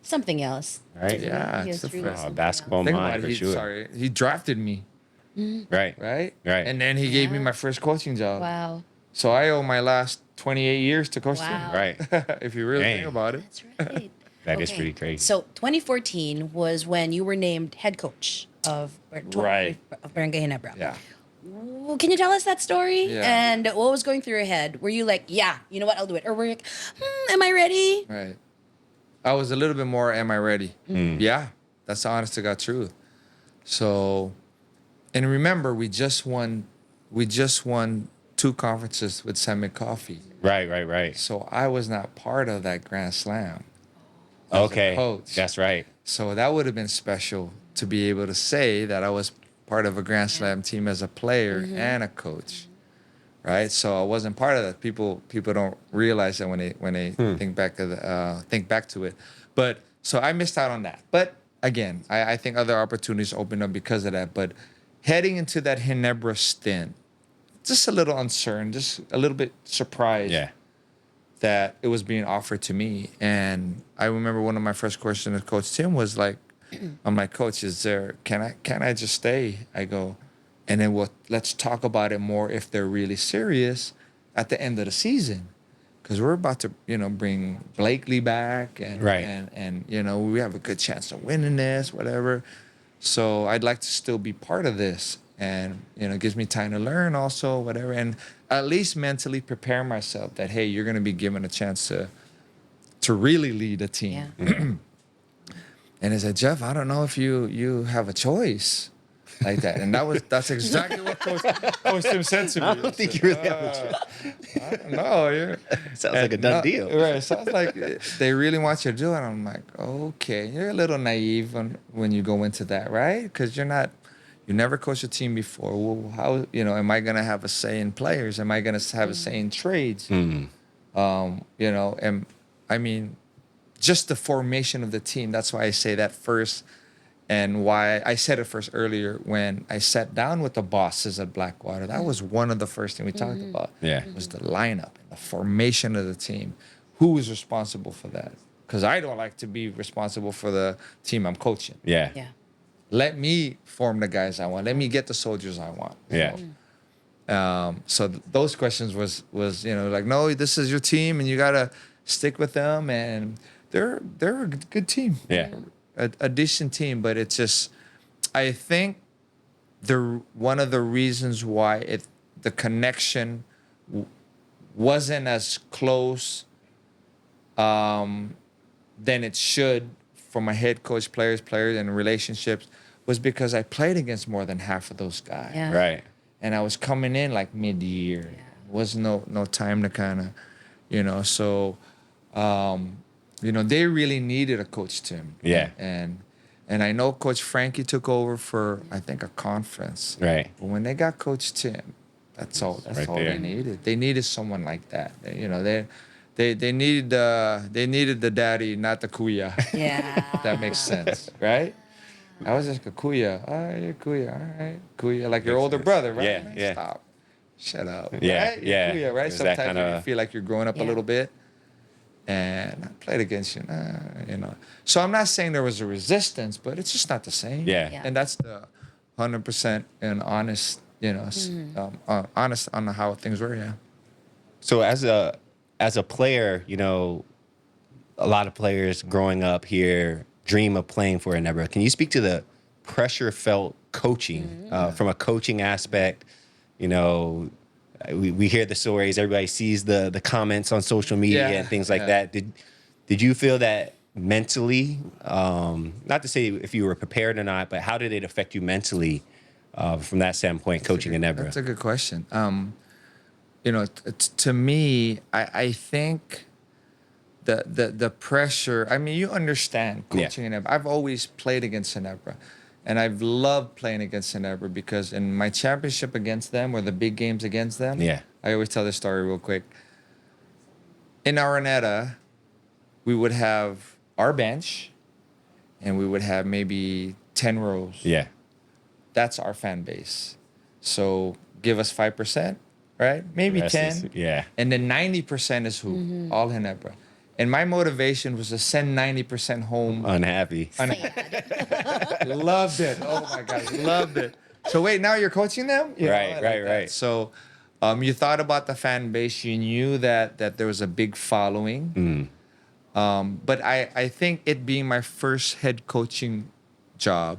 Something else. Right? Yeah, He it's is the really first. something Basketball Think mind about for it. sure. He drafted me, Right. right? Right. And then he gave me Yeah. my first coaching job. Wow. So I owe my last 28 years to Coach Wow. Right. Tim. If you really Dang. think about it. That's right. That is pretty crazy. So 2014 was when you were named head coach of Right. of Barangay Ginebra. Yeah. Well, can you tell us that story? Yeah. And what was going through your head? Were you like, yeah, you know what, I'll do it? Or were you like, am I ready? Right. I was a little bit more, am I ready? Yeah. That's the honest to God truth. So, and remember, we just won 2 conferences with Sam Coffee. Right. So I was not part of that Grand Slam. as a Okay. coach. That's right. So that would have been special to be able to say that I was part of a Grand Slam team as a player and a coach, right? So I wasn't part of that. People don't realize that when they think back to it. But so I missed out on that. But again, I think other opportunities opened up because of that. But heading into that Ginebra stint, just a little uncertain, just a little bit surprised. Yeah. That it was being offered to me. And I remember one of my first questions to Coach Tim was like, I'm like, Coach, can I just stay? I go, and then let's talk about it more if they're really serious at the end of the season. Because we're about to, bring Blakely back and Right. and we have a good chance of winning this, whatever. So I'd like to still be part of this. And, it gives me time to learn also, whatever. And at least mentally prepare myself that, hey, you're going to be given a chance to really lead a team. Yeah. And he said, Jeff, I don't know if you have a choice like that. And that's exactly what Coach Tim said to me. I don't think you really have a choice. I don't know. Sounds like a done deal. Right. Sounds like they really want you to do it. I'm like, okay. You're a little naive when you go into that, right? Because you never coached a team before. Well, how, am I going to have a say in players? Am I going to have a say in trades? And I mean, just the formation of the team. That's why I say that first, and why I said it first earlier when I sat down with the bosses at Blackwater. That was one of the first things we talked about. Yeah. Was the lineup and the formation of the team. Who was responsible for that? Because I don't like to be responsible for the team I'm coaching. Yeah. Yeah. Let me form the guys I want. Let me get the soldiers I want. Yeah. So those questions was like, no, this is your team and you gotta stick with them, and they're a good team. Yeah. A decent team, but it's just, I think one of the reasons why the connection wasn't as close than it should for my head coach, players, and relationships was because I played against more than half of those guys. Yeah. Right. And I was coming in like mid-year. Was no time to kind of, so, they really needed a Coach Tim. Yeah. And I know Coach Frankie took over for, I think, a conference. Right. But when they got Coach Tim, that's all right they there. needed. They needed someone like that. They needed the daddy, not the kuya. Yeah. If that makes sense, right? I was just a kuya. All right, you're kuya. All right, kuya. Like your Makes older sense. brother, right? Yeah, Man, yeah. Stop. Shut up. Yeah, right? You're yeah. Kuya, right? Is that Sometimes kinda- you feel like you're growing up a Yeah. little bit. And I played against you, So I'm not saying there was a resistance, but it's just not the same. Yeah. Yeah. And that's the 100% and honest, honest on how things were. Yeah. So as a player, a lot of players growing up here dream of playing for Ginebra. Can you speak to the pressure felt coaching from a coaching aspect? we hear the stories. Everybody sees the comments on social media Yeah, and things like yeah. that. Did you feel that mentally? Not to say if you were prepared or not, but how did it affect you mentally from that standpoint, coaching in Nebra? That's a good question. To me, I think the pressure. I mean, you understand Yeah. coaching in Ginebra. I've always played against Ginebra, and I've loved playing against Ginebra because in my championship against them or the big games against them. Yeah. I always tell this story real quick. In Araneta, we would have our bench, and we would have maybe 10 rows. Yeah. That's our fan base. So give us 5%, right? Maybe Rest 10. is- yeah. And then 90% is who? All Ginebra. And my motivation was to send 90% home. Unhappy. Loved it. Oh my God, loved it. So wait, now you're coaching them? You know, Right, I like right, that. right. So you thought about the fan base. You knew that there was a big following. But I think it being my first head coaching job,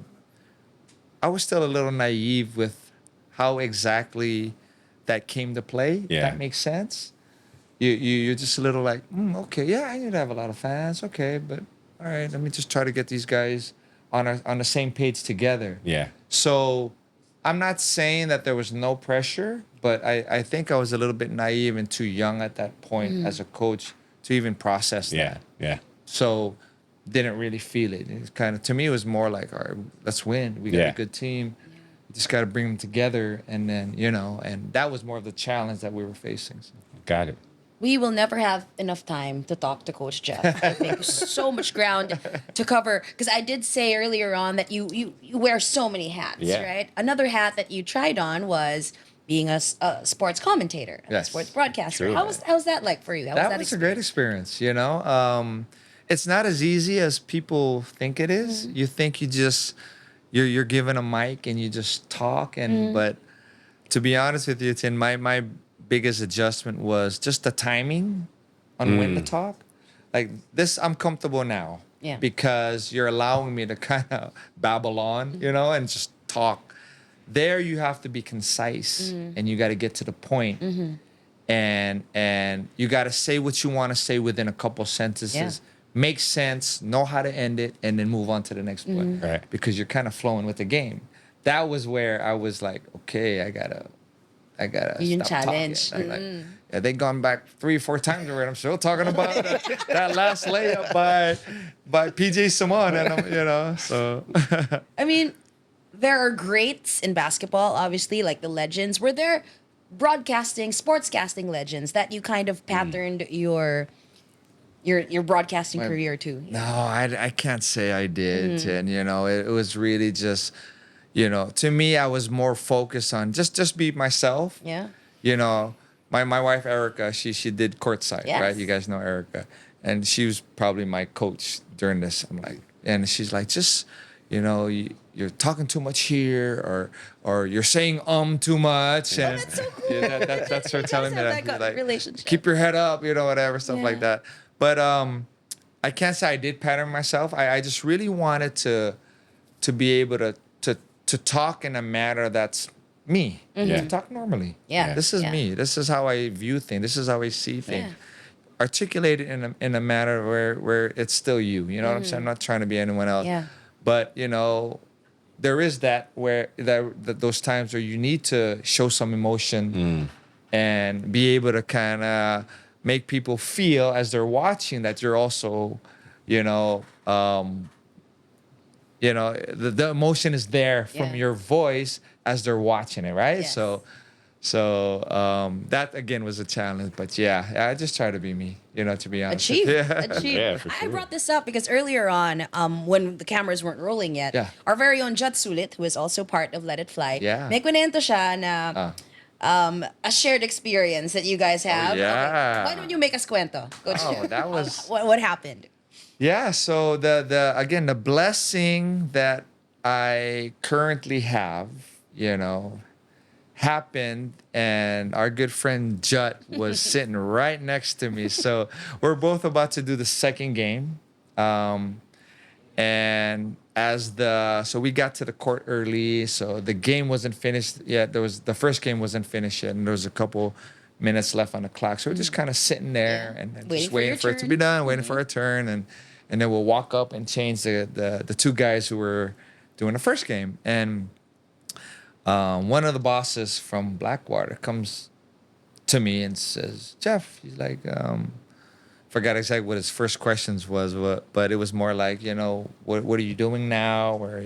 I was still a little naive with how exactly that came to play. If Yeah. that makes sense. You're just a little like, okay, yeah, I need to have a lot of fans, okay, but all right, let me just try to get these guys on the same page together. Yeah. So I'm not saying that there was no pressure, but I think I was a little bit naive and too young at that point as a coach to even process Yeah. that. Yeah. So didn't really feel it. It's kind of, to me, it was more like, all right, let's win. We got Yeah. a good team. We just got to bring them together. And then, and that was more of the challenge that we were facing. So. Got it. We will never have enough time to talk to Coach Jeff. I think there's so much ground to cover. Because I did say earlier on that you wear so many hats, Yeah. right? Another hat that you tried on was being a sports commentator, a Yes. sports broadcaster. True. How's that like for you? How That was a great experience, It's not as easy as people think it is. You think you're given a mic and you just talk, but to be honest with you, Tin, my biggest adjustment was just the timing on when to talk. Like this, I'm comfortable now. Yeah. Because you're allowing me to kind of babble on, and just talk. There, you have to be concise and you got to get to the point. And you got to say what you want to say within a couple sentences. Yeah. Make sense, know how to end it, and then move on to the next one. Right. Because you're kind of flowing with the game. That was where I was like, okay, I gotta Yun stop challenge. talking. I'm like, yeah, they gone back 3 or 4 times already. I'm still talking about that last layup by PJ Simon, and so. I mean, there are greats in basketball, obviously, like the legends. Were there sportscasting legends that you kind of patterned your broadcasting career to? No, I can't say I did. And, it was really just, to me, I was more focused on just be myself. Yeah. My wife, Erica, she did courtside, Yes. right? You guys know Erica. And she was probably my coach during this. And she's like, just, you're talking too much here or you're saying too much. And that's so cool. yeah, that's her telling me have that. that She's like, relationship. keep your head up, whatever, stuff like Yeah. that. But I can't say I did pattern myself. I just really wanted to be able to talk in a manner that's me. Yeah. To talk normally. Yeah. This is Yeah. me. This is how I view things. This is how I see things. Yeah. Articulate it in a manner where it's still you. You know what I'm saying? I'm not trying to be anyone else. Yeah. But there is that where that those times where you need to show some emotion and be able to kind of make people feel as they're watching that you're also, the emotion is there from Yeah. your voice as they're watching it, right? Yes. So that again was a challenge, but yeah, I just try to be me, to be honest. Achieve. Yeah. Achieve. Yeah, for I sure. brought this up because earlier on, when the cameras weren't rolling yet, Yeah. our very own Jut Sulit, who is also part of Let It Fly, Yeah. may kwento siya na a shared experience that you guys have. yeah. Okay. Why don't you make us kwento? Coach Oh, Jeff? that was What happened? Yeah, so the blessing that I currently have, happened, and our good friend Jut was sitting right next to me. So we're both about to do the second game. And so we got to the court early, so the game wasn't finished yet. The first game wasn't finished yet, and there was a couple minutes left on the clock. So we're just kind of sitting there and just waiting for it to be done, waiting for our turn, and then we'll walk up and change the two guys who were doing the first game. And one of the bosses from Blackwater comes to me and says, Jeff, he's like, forgot exactly what his first questions was, but it was more like, what are you doing now? Or,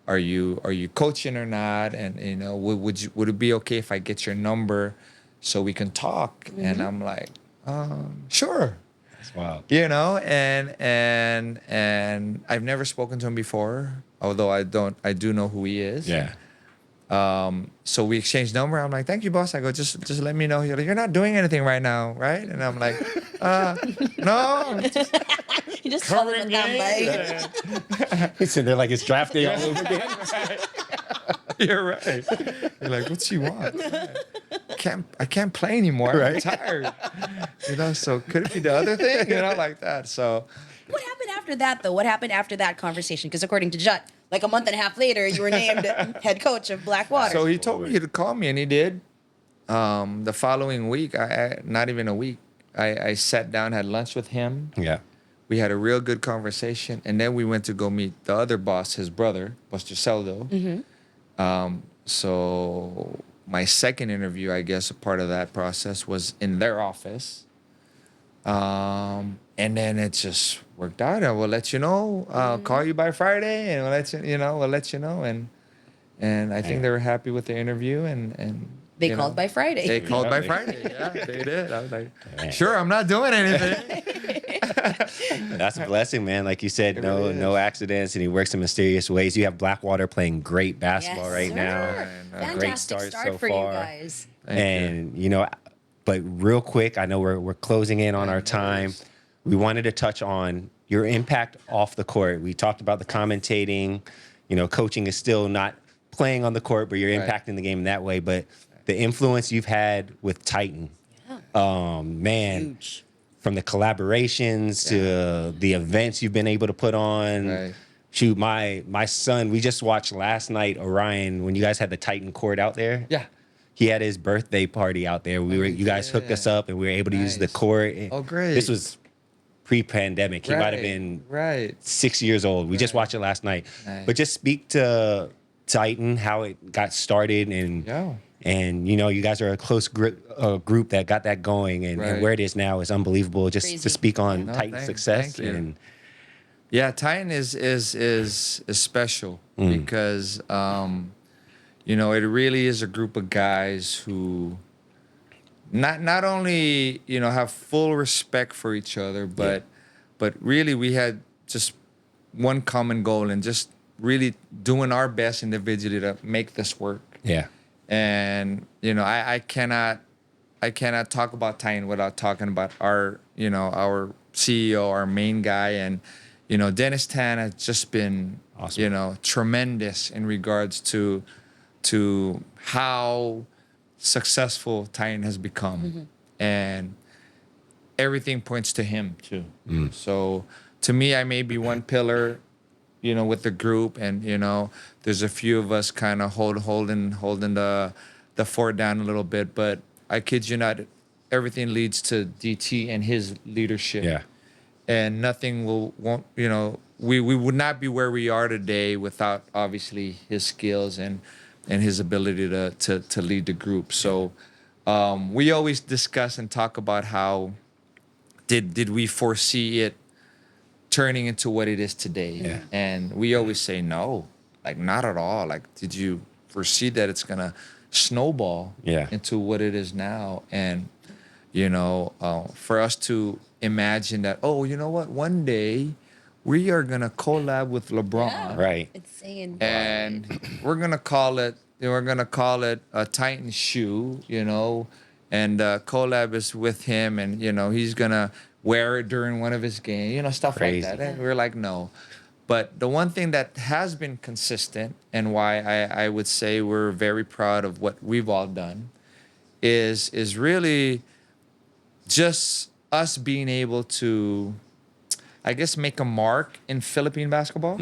are you coaching or not? And, would it be okay if I get your number so we can talk? And I'm like, sure. That's wild. And I've never spoken to him before, although I do know who he is. Yeah. So we exchanged number. I'm like, thank you, boss. I go, just let me know. You're not doing anything right now, right? And I'm like, no. You just call him a tambay. He's sitting there like it's draft day all over again. You're right. You're like, what's he want? I can't play anymore. I'm Right. tired. So could it be the other thing? Like that. So What happened after that, though? What happened after that conversation? Because according to Jut, like a month and a half later, you were named head coach of Blackwater. So he told me he'd call me, and he did. The following week, not even a week, I sat down, had lunch with him. Yeah. We had a real good conversation, and then we went to go meet the other boss, his brother, Buster Celdo. So my second interview, I guess, a part of that process was in their office. And then it just worked out. I will let you know. I'll call you by Friday, and we'll let you know. And I think they were happy with the interview, and They called by Friday. They called by Friday. Yeah, they did. I was like, sure, I'm not doing anything. That's a blessing, man. Like you said, really no is. accidents, and he works in mysterious ways. You have Blackwater playing great basketball Yes, right sir. now. Fantastic Great start so for far. you guys. Thank you. And but real quick, I know we're closing in on our time. We wanted to touch on your impact off the court. We talked about the commentating. Coaching is still not playing on the court, but you're Right. impacting the game in that way. But the influence you've had with Titan, man, Huge. from the collaborations to the events you've been able to put on. Right. Shoot, my son, we just watched last night, Orion, when you guys had the Titan court out there. Yeah. He had his birthday party out there. You guys hooked us up, and we were able to use the Nice. court. Oh, great. This was pre-pandemic. He might have been right. 6 years old. We just watched it last night. Nice. But just speak to Titan, how it got started, and Yeah. and you guys are a close group that got that going, and Right. where it is now is unbelievable. Just Crazy. to speak on No, Titan's success, thank you. and Yeah, Titan is special because it really is a group of guys who not only have full respect for each other, but really we had just one common goal and just really doing our best individually to make this work. yeah, And I cannot talk about Titan without talking about our CEO, our main guy, and Dennis Tan has just been Awesome. tremendous in regards to how successful Titan has become, and everything points to him too. So to me, I may be one pillar, with the group, and there's a few of us kind of holding the fort down a little bit, but I kid you not, everything leads to DT and his leadership. yeah, And nothing won't we would not be where we are today without obviously his skills and his ability to lead the group. So we always discuss and talk about how did we foresee it turning into what it is today? Yeah. And we always say no, like not at all. Like, did you foresee that it's gonna snowball Yeah. into what it is now? And for us to imagine that, one day we are gonna collab with LeBron, Yeah. right. Insane. and we're gonna call it a Titan shoe, and collab is with him, and he's gonna wear it during one of his games, stuff Crazy. like that. And we're like, no. But the one thing that has been consistent, and why I would say we're very proud of what we've all done, is really just us being able to, I guess, make a mark in Philippine basketball.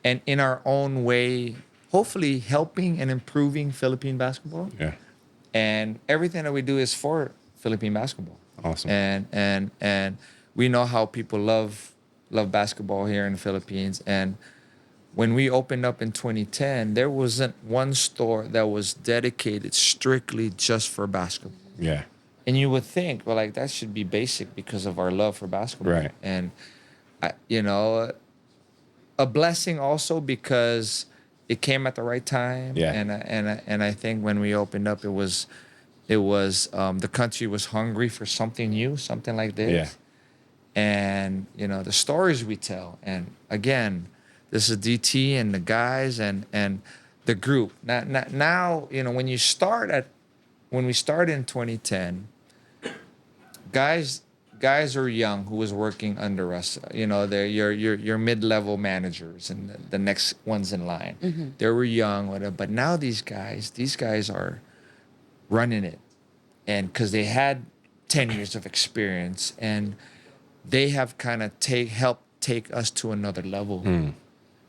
and in our own way, hopefully helping and improving Philippine basketball. Yeah. And everything that we do is for Philippine basketball. Awesome. And we know how people love basketball here in the Philippines. And when we opened up in 2010, there wasn't one store that was dedicated strictly just for basketball. Yeah. And you would think, well, like that should be basic because of our love for basketball. Right. And a blessing also because it came at the right time. Yeah. And I think when we opened up, it was the country was hungry for something new, something like this. Yeah. And the stories we tell, and again, this is DT and the guys and the group. Now when we started in 2010, guys are young who was working under us. They're your mid-level managers and the next ones in line. They were young, whatever. But now these guys are running it, and because they had 10 years of experience, and they have kind of helped take us to another level.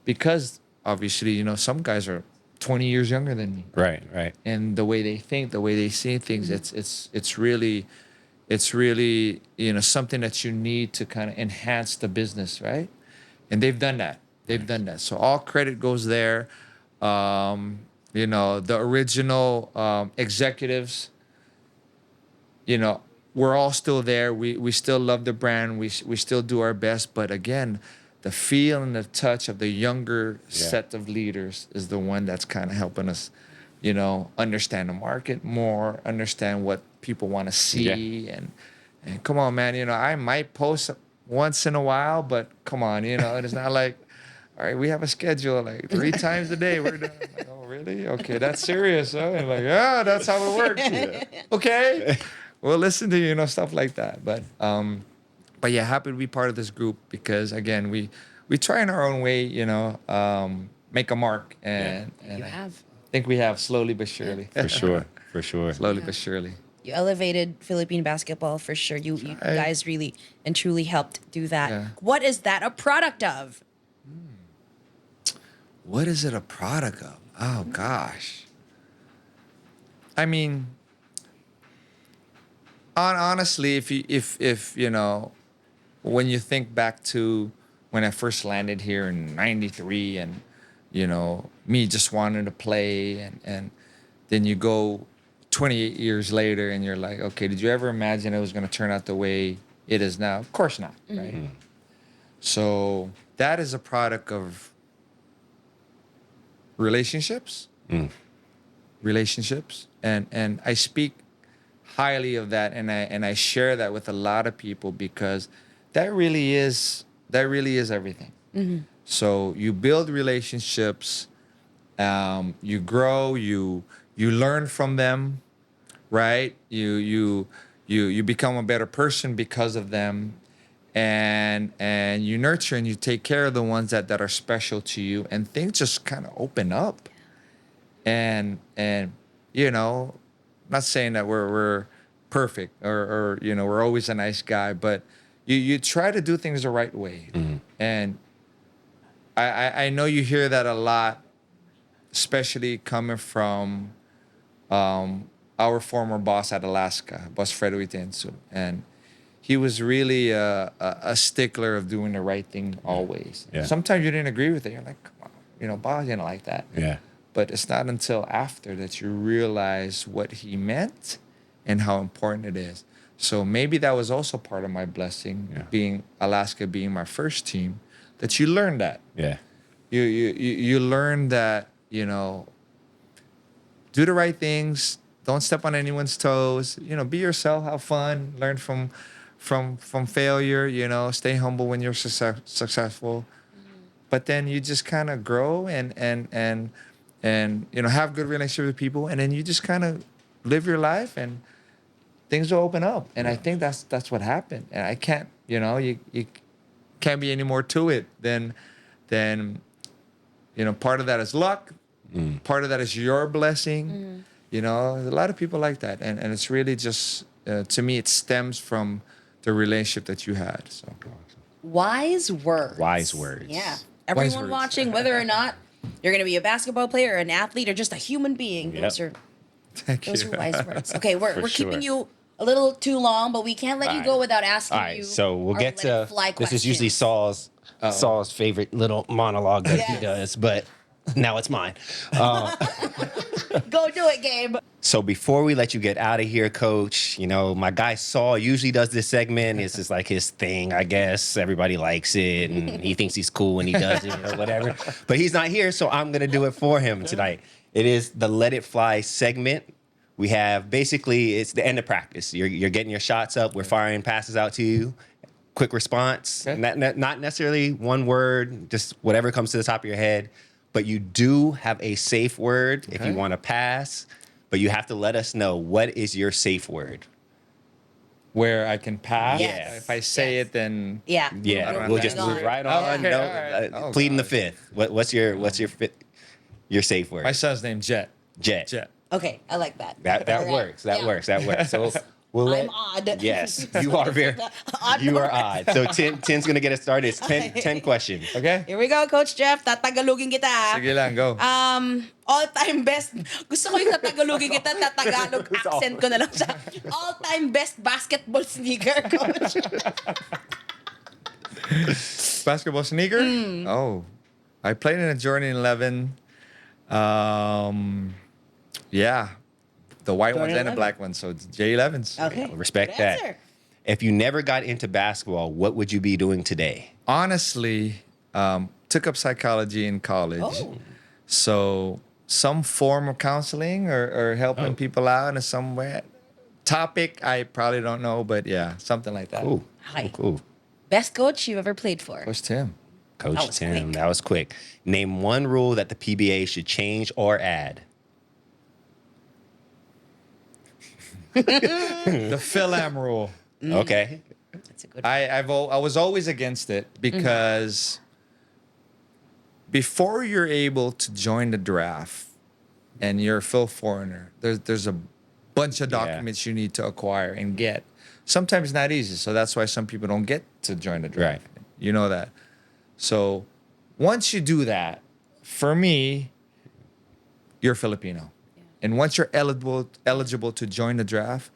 Because obviously, some guys are 20 years younger than me. Right. And the way they think, the way they see things, it's really something that you need to kind of enhance the business, right? And they've done that. So all credit goes there. The original executives, we're all still there. We still love the brand. We still do our best. But again, the feel and the touch of the younger set of leaders is the one that's kind of helping us, understand the market more, understand what people want to see. And come on, man, I might post once in a while, but come on, it's not like, all right, we have a schedule like 3 times a day. We're done. I'm like, oh, really? Okay, that's serious, huh? And like, yeah, that's how it works. Okay. We'll listen to stuff like that. But yeah, happy to be part of this group because again, we try in our own way, make a mark, and You I have. think we have slowly but surely. For sure. Slowly but surely. You elevated Philippine basketball for sure. You guys really and truly helped do that. Yeah. What is that a product of? What is it a product of? Oh gosh. I mean, honestly, if when you think back to when I first landed here in '93, and me just wanting to play, and then you go 28 years later, and you're like, okay, did you ever imagine it was going to turn out the way it is now? Of course not, right? So that is a product of relationships, and I speak highly of that, and I share that with a lot of people because that really is everything. So you build relationships, you grow, you learn from them, right? You become a better person because of them, and you nurture and you take care of the ones that are special to you, and things just kind of open up, and not saying that we're perfect or we're always a nice guy, but you try to do things the right way. And I know you hear that a lot, especially coming from our former boss at Alaska, Boss Fred Uitensu. And he was really a stickler of doing the right thing always. Yeah. Sometimes you didn't agree with it. You're like, come on, boss didn't like that. Yeah. But it's not until after that you realize what he meant and how important it is. So maybe that was also part of my blessing, being Alaska, being my first team, that you learn that. Yeah. You learn that, do the right things, don't step on anyone's toes, be yourself, have fun, learn from failure, stay humble when you're successful. But then you just kind of grow and have good relationship with people, and then you just kind of live your life and things will open up. And I think that's what happened. And I can't, you can't be any more to it than part of that is luck. Part of that is your blessing. There's a lot of people like that. And it's really just, to me, it stems from the relationship that you had. So Wise words. Wise words. Yeah. everyone words. watching, whether or not you're going to be a basketball player or an athlete or just a human being. Yep. Those are wise words. Okay, we're sure. keeping you a little too long, but we can't let you All go right. without asking All right, you. so we'll our get let it to fly this is usually questions. Saul's favorite little monologue that he Yes. does, but now it's mine. Go do it, Gabe. So before we let you get out of here, Coach, my guy Saul usually does this segment. It's just like his thing, I guess. Everybody likes it, and he thinks he's cool when he does it or whatever. But he's not here, so I'm gonna do it for him tonight. It is the Let It Fly segment. We have basically it's the end of practice. You're getting your shots up. We're firing passes out to you. Quick response. Okay. Not necessarily one word, just whatever comes to the top of your head. But you do have a safe word if you Okay. want to pass. But you have to let us know what is your safe word. Where I can pass. Yes. If I say Yes. it, then Yeah, don't we'll have just to move answer. right Oh, on. okay, No, all right. Oh, pleading the gosh. fifth. What's your your safe word? My son's name Jet. Jet. Jet. Okay, I like that. That All right. works. That Yeah. works. That works. So we'll I'm let, odd. Yes, you are very. Odd You are number. odd. So 10's gonna get us started. It's 10 questions. Okay? Here we go, Coach Jeff. Tatagalogin kita. Sige lang, go. All-time best. Gusto ko yung tatagalogin kita, tatagalog accent ko na lang siya. All-time best basketball sneaker, Coach. Basketball sneaker? Oh. I played in a Jordan 11. Yeah. The white Jordan ones and the 11. black ones. So it's J11s. Okay. Respect Good that. answer. If you never got into basketball, what would you be doing today? Honestly, took up psychology in college. Oh. So some form of counseling or helping people out in some way. Topic, I probably don't know, but yeah, something like that. Cool. Hi. Cool. Best coach you've ever played for? What's Tim? Coach That was Tim, quick. that was quick. Name one rule that the PBA should change or add. The Phil-Am rule. Okay. That's a good I was always against it because before you're able to join the draft and you're a Phil foreigner, there's a bunch of Yeah. documents you need to acquire and get. Sometimes not easy, so that's why some people don't get to join the draft. Right. You know that. So once you do that, for me, you're Filipino. And once you're eligible to join the draft,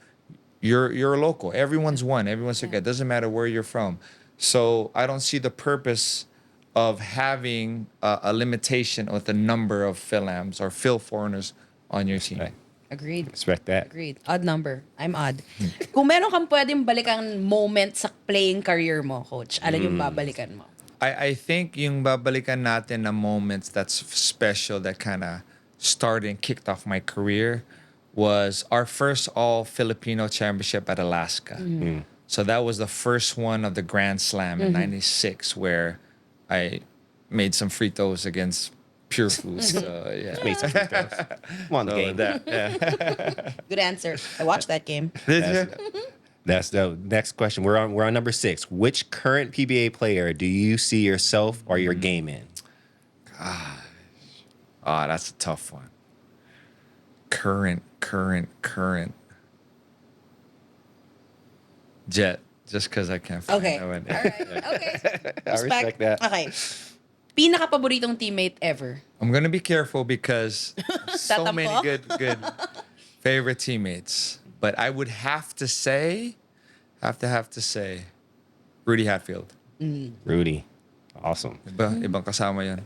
you're a local. Everyone's one. Everyone's okay. It doesn't matter where you're from. So I don't see the purpose of having a limitation with the number of Phil-Ams or Phil foreigners on your team. Right. Agreed. Respect that. Agreed. Odd number. I'm odd. Kung meron kang pwedeng balikan moment sa playing career mo, Coach, alin yung babalikan mo? I think yung babalikan natin na moments that's special that kind of started and kicked off my career was our first all-Filipino championship at Alaska. So that was the first one of the Grand Slam in '96 where I made some free throws against Pure Foods. So, yeah. Made some free throws. Come on, the So game. that, yeah. Good answer. I watched that game. That's the next question. We're on number 6. Which current PBA player do you see yourself or your game in? Oh, that's a tough one. Current. Jet, just because I can't find Okay. that one. All right. Okay. I respect that. Okay. Pinaka-paboritong teammate ever. I'm gonna be careful because so Tatampo? many good favorite teammates. But I would have to say, Rudy Hatfield. Rudy. Awesome. Ibang kasama yun.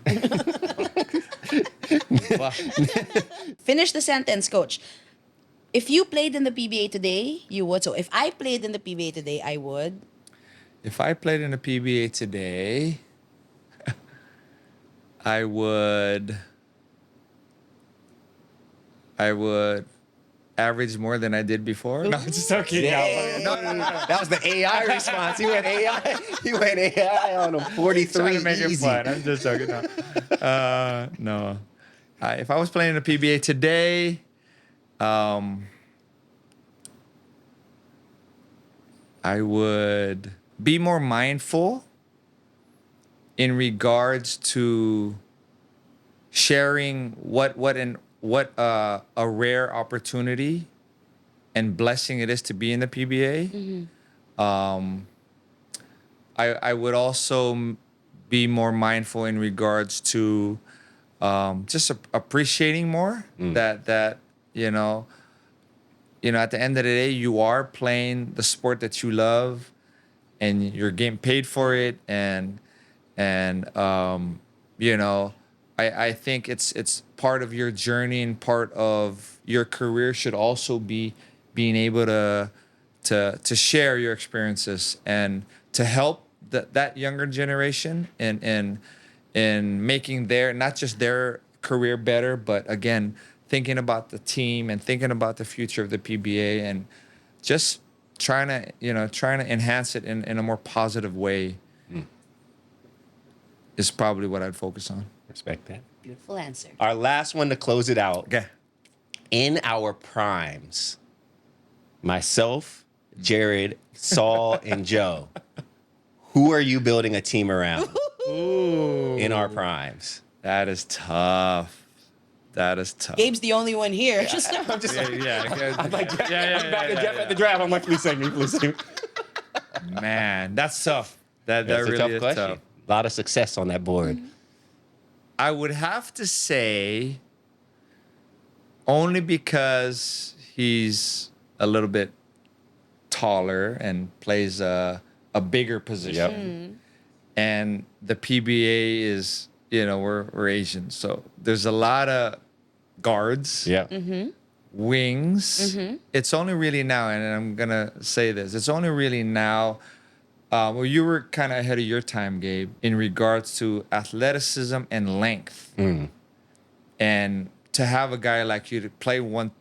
Finish the sentence, Coach. If you played in the PBA today, you would. So if I played in the PBA today, I would. If I played in the PBA today, I would average more than I did before. No, I'm just joking. No. That was the AI response. You went AI. You went AI on a 43 Trying to make it easy. fun. I'm just joking. No. No. If I was playing in the PBA today, I would be more mindful in regards to sharing what a rare opportunity and blessing it is to be in the PBA. I would also be more mindful in regards to just appreciating more that at the end of the day, you are playing the sport that you love, and you're getting paid for it, and I think it's part of your journey, and part of your career should also be being able to share your experiences and to help that younger generation in making their, not just their career better, but again, thinking about the team and thinking about the future of the PBA, and just trying to enhance it in a more positive way is probably what I'd focus on. Respect that. Beautiful answer. Our last one to close it out. Okay. In our primes, myself, Jared, Saul, and Joe, who are you building a team around in our primes? That is tough. Gabe's the only one here. I'm just Yeah. I'm like, Jeff, I'm back to Jeff at the draft. I'm like, please save me, please save me. Man, that's tough. That That's really a tough is question. tough. A lot of success on that board. I would have to say, only because he's a little bit taller and plays a bigger position, and the PBA is, we're Asian, so there's a lot of guards, Yeah. wings. It's only really now, and I'm gonna say this, it's only really now. Well, you were kind of ahead of your time, Gabe, in regards to athleticism and length. And to have a guy like you to play 1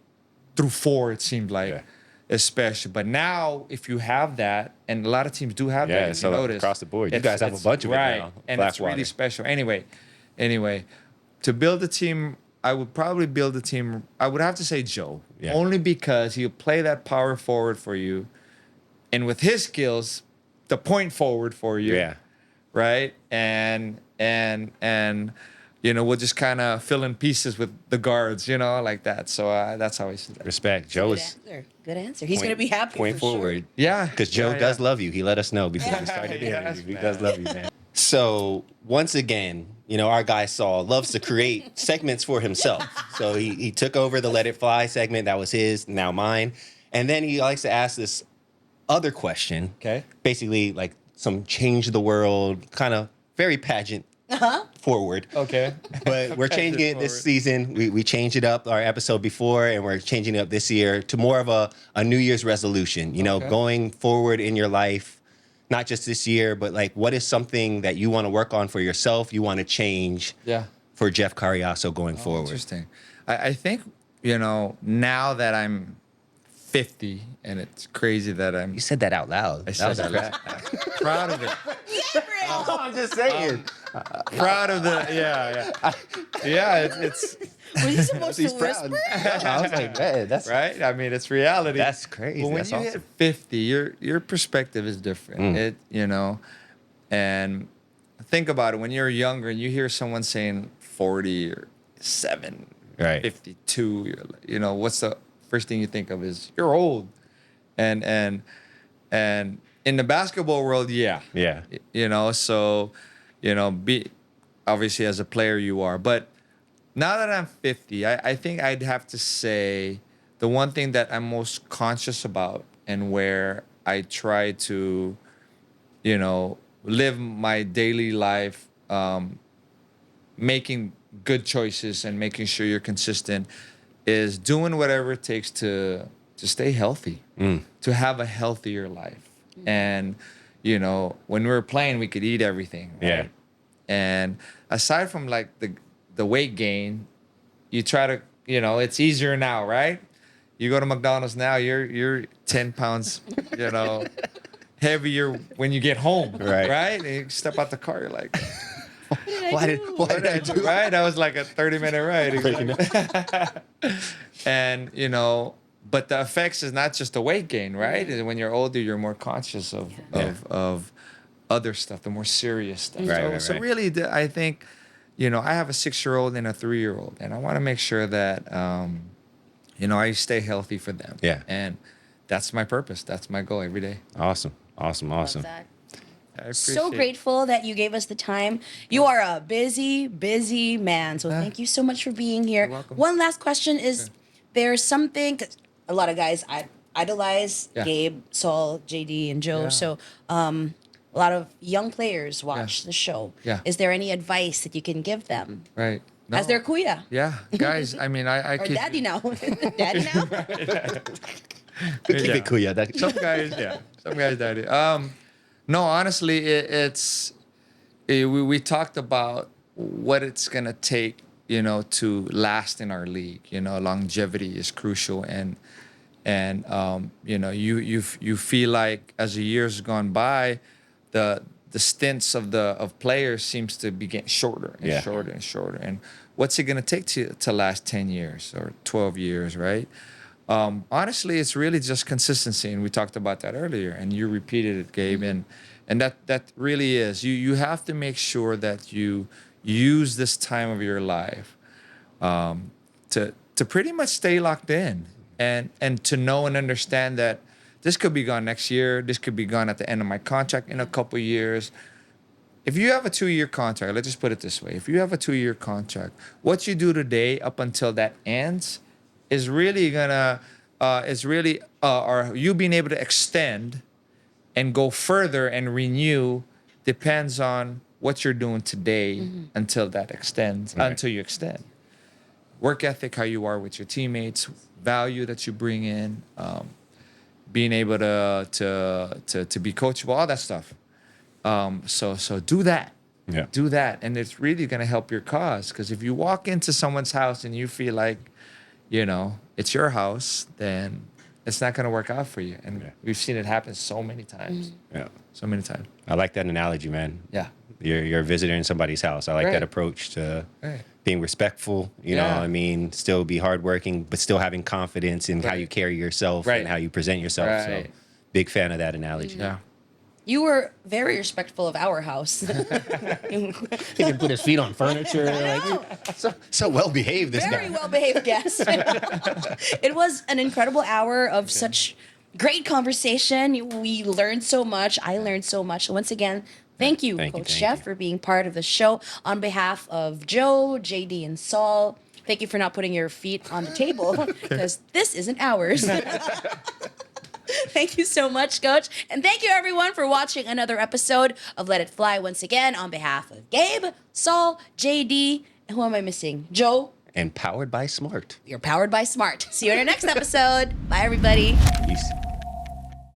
through 4, it seemed like, especially. But now, if you have that, and a lot of teams do have that, if so you notice, across the board, you guys have a bunch of it right, now. and it's Blackwater. really special. Anyway, to build a team, I would probably build a team. I would have to say Joe, only because he'll play that power forward for you, and with his skills, the point forward for you. Yeah. Right. And we'll just kind of fill in pieces with the guards, like that. So that's how I see that. Respect. Joe Good is answer. Good answer. He's going to be happy. point for forward. Sure. Yeah. Because Joe does love you. He let us know before we started the Yes, interview. He man. does love you, man. So once again, our guy Saul loves to create segments for himself. So he took over the Let It Fly segment. That was his, now mine. And then he likes to ask this other question. Okay. Basically, like some change the world, kind of very pageant forward. Okay. But we're changing it this season. We changed it up our episode before, and we're changing it up this year to more of a New Year's resolution. Okay. Going forward in your life, not just this year, but like, what is something that you want to work on for yourself, you want to change Yeah. for Jeff Cariaso going forward? Interesting. I think, now that I'm 50, and it's crazy that I'm You said that out loud. I That said was that a proud of it. I'm just saying. Proud of the it's Were you supposed He's to proud. whisper? I was like, man, that's right. I mean, it's reality. That's crazy. But when That's you awesome. hit 50, your perspective is different. And think about it. When you're younger and you hear someone saying 40 or 7, Right. 52, what's the first thing you think of is you're old. And in the basketball world, Yeah. so be obviously as a player you are, but now that I'm 50, I think I'd have to say the one thing that I'm most conscious about, and where I try to live my daily life, making good choices and making sure you're consistent, is doing whatever it takes to stay healthy, to have a healthier life. And when we were playing, we could eat everything, right? Yeah. And aside from like the weight gain, you try to, it's easier now, right? You go to McDonald's now, you're 10 pounds, heavier when you get home, Right. right? And you step out the car, you're like, Why did I do right? That was like a 30-minute ride. Exactly. And, but the effects is not just the weight gain, right? And when you're older, you're more conscious of other stuff, the more serious stuff. So really, I think, I have a 6-year-old and a 3-year-old, and I want to make sure that, I stay healthy for them. Yeah. And that's my purpose. That's my goal every day. Awesome. Love that. I So appreciate- grateful that you gave us the time. You are a busy, busy man. So thank you so much for being here. You're welcome. One last question is there's something, 'cause a lot of guys idolize Yeah. Gabe, Saul, JD, and Joe. Yeah. So a lot of young players watch the show. Yeah. Is there any advice that you can give them Right. as No. their kuya? Yeah, guys. I mean, I Or kid daddy you. now. Daddy now? Keep Yeah. it kuya. Some guys, yeah. Some guys daddy. No, honestly, we talked about what it's gonna take, to last in our league. Longevity is crucial, and you feel like as the years gone by, the stints of players seems to be getting shorter and Yeah. shorter and shorter. And what's it gonna take to last 10 years or 12 years, right? Honestly, it's really just consistency, and we talked about that earlier, and you repeated it, Gabe, and that really is. You have to make sure that you use this time of your life to pretty much stay locked in, and to know and understand that this could be gone next year, this could be gone at the end of my contract in a couple years. If you have a 2-year contract, let's just put it this way: if you have a 2-year contract, what you do today up until that ends is really gonna or you being able to extend and go further and renew depends on what you're doing today until that extends, Right. until you extend. Work ethic, how you are with your teammates, value that you bring in, being able to be coachable, all that stuff. So do that. Yeah. Do that, and it's really gonna help your cause. Because if you walk into someone's house and you feel like, it's your house, then it's not gonna work out for you. And Yeah. we've seen it happen so many times. Yeah. So many times. I like that analogy, man. Yeah. You're a visitor in somebody's house. I like Right. that approach to Right. being respectful. You know, Yeah. I mean, still be hardworking, but still having confidence in how Right. you carry yourself Right. and how you present yourself. Right. So, big fan of that analogy. Yeah. You were very respectful of our house. He can put his feet on furniture. So well behaved. This Very guy. well behaved guest. It was an incredible hour of such great conversation. We learned so much. I learned so much. Once again, thank you, Thank you, Coach thank Jeff, you. for being part of the show. On behalf of Joe, JD, and Saul, thank you for not putting your feet on the table because this isn't ours. Thank you so much, Coach. And thank you, everyone, for watching another episode of Let It Fly. Once again, on behalf of Gabe, Saul, JD, and who am I missing? Joe. And powered by Smart. You're powered by Smart. See you in our next episode. Bye, everybody. Peace.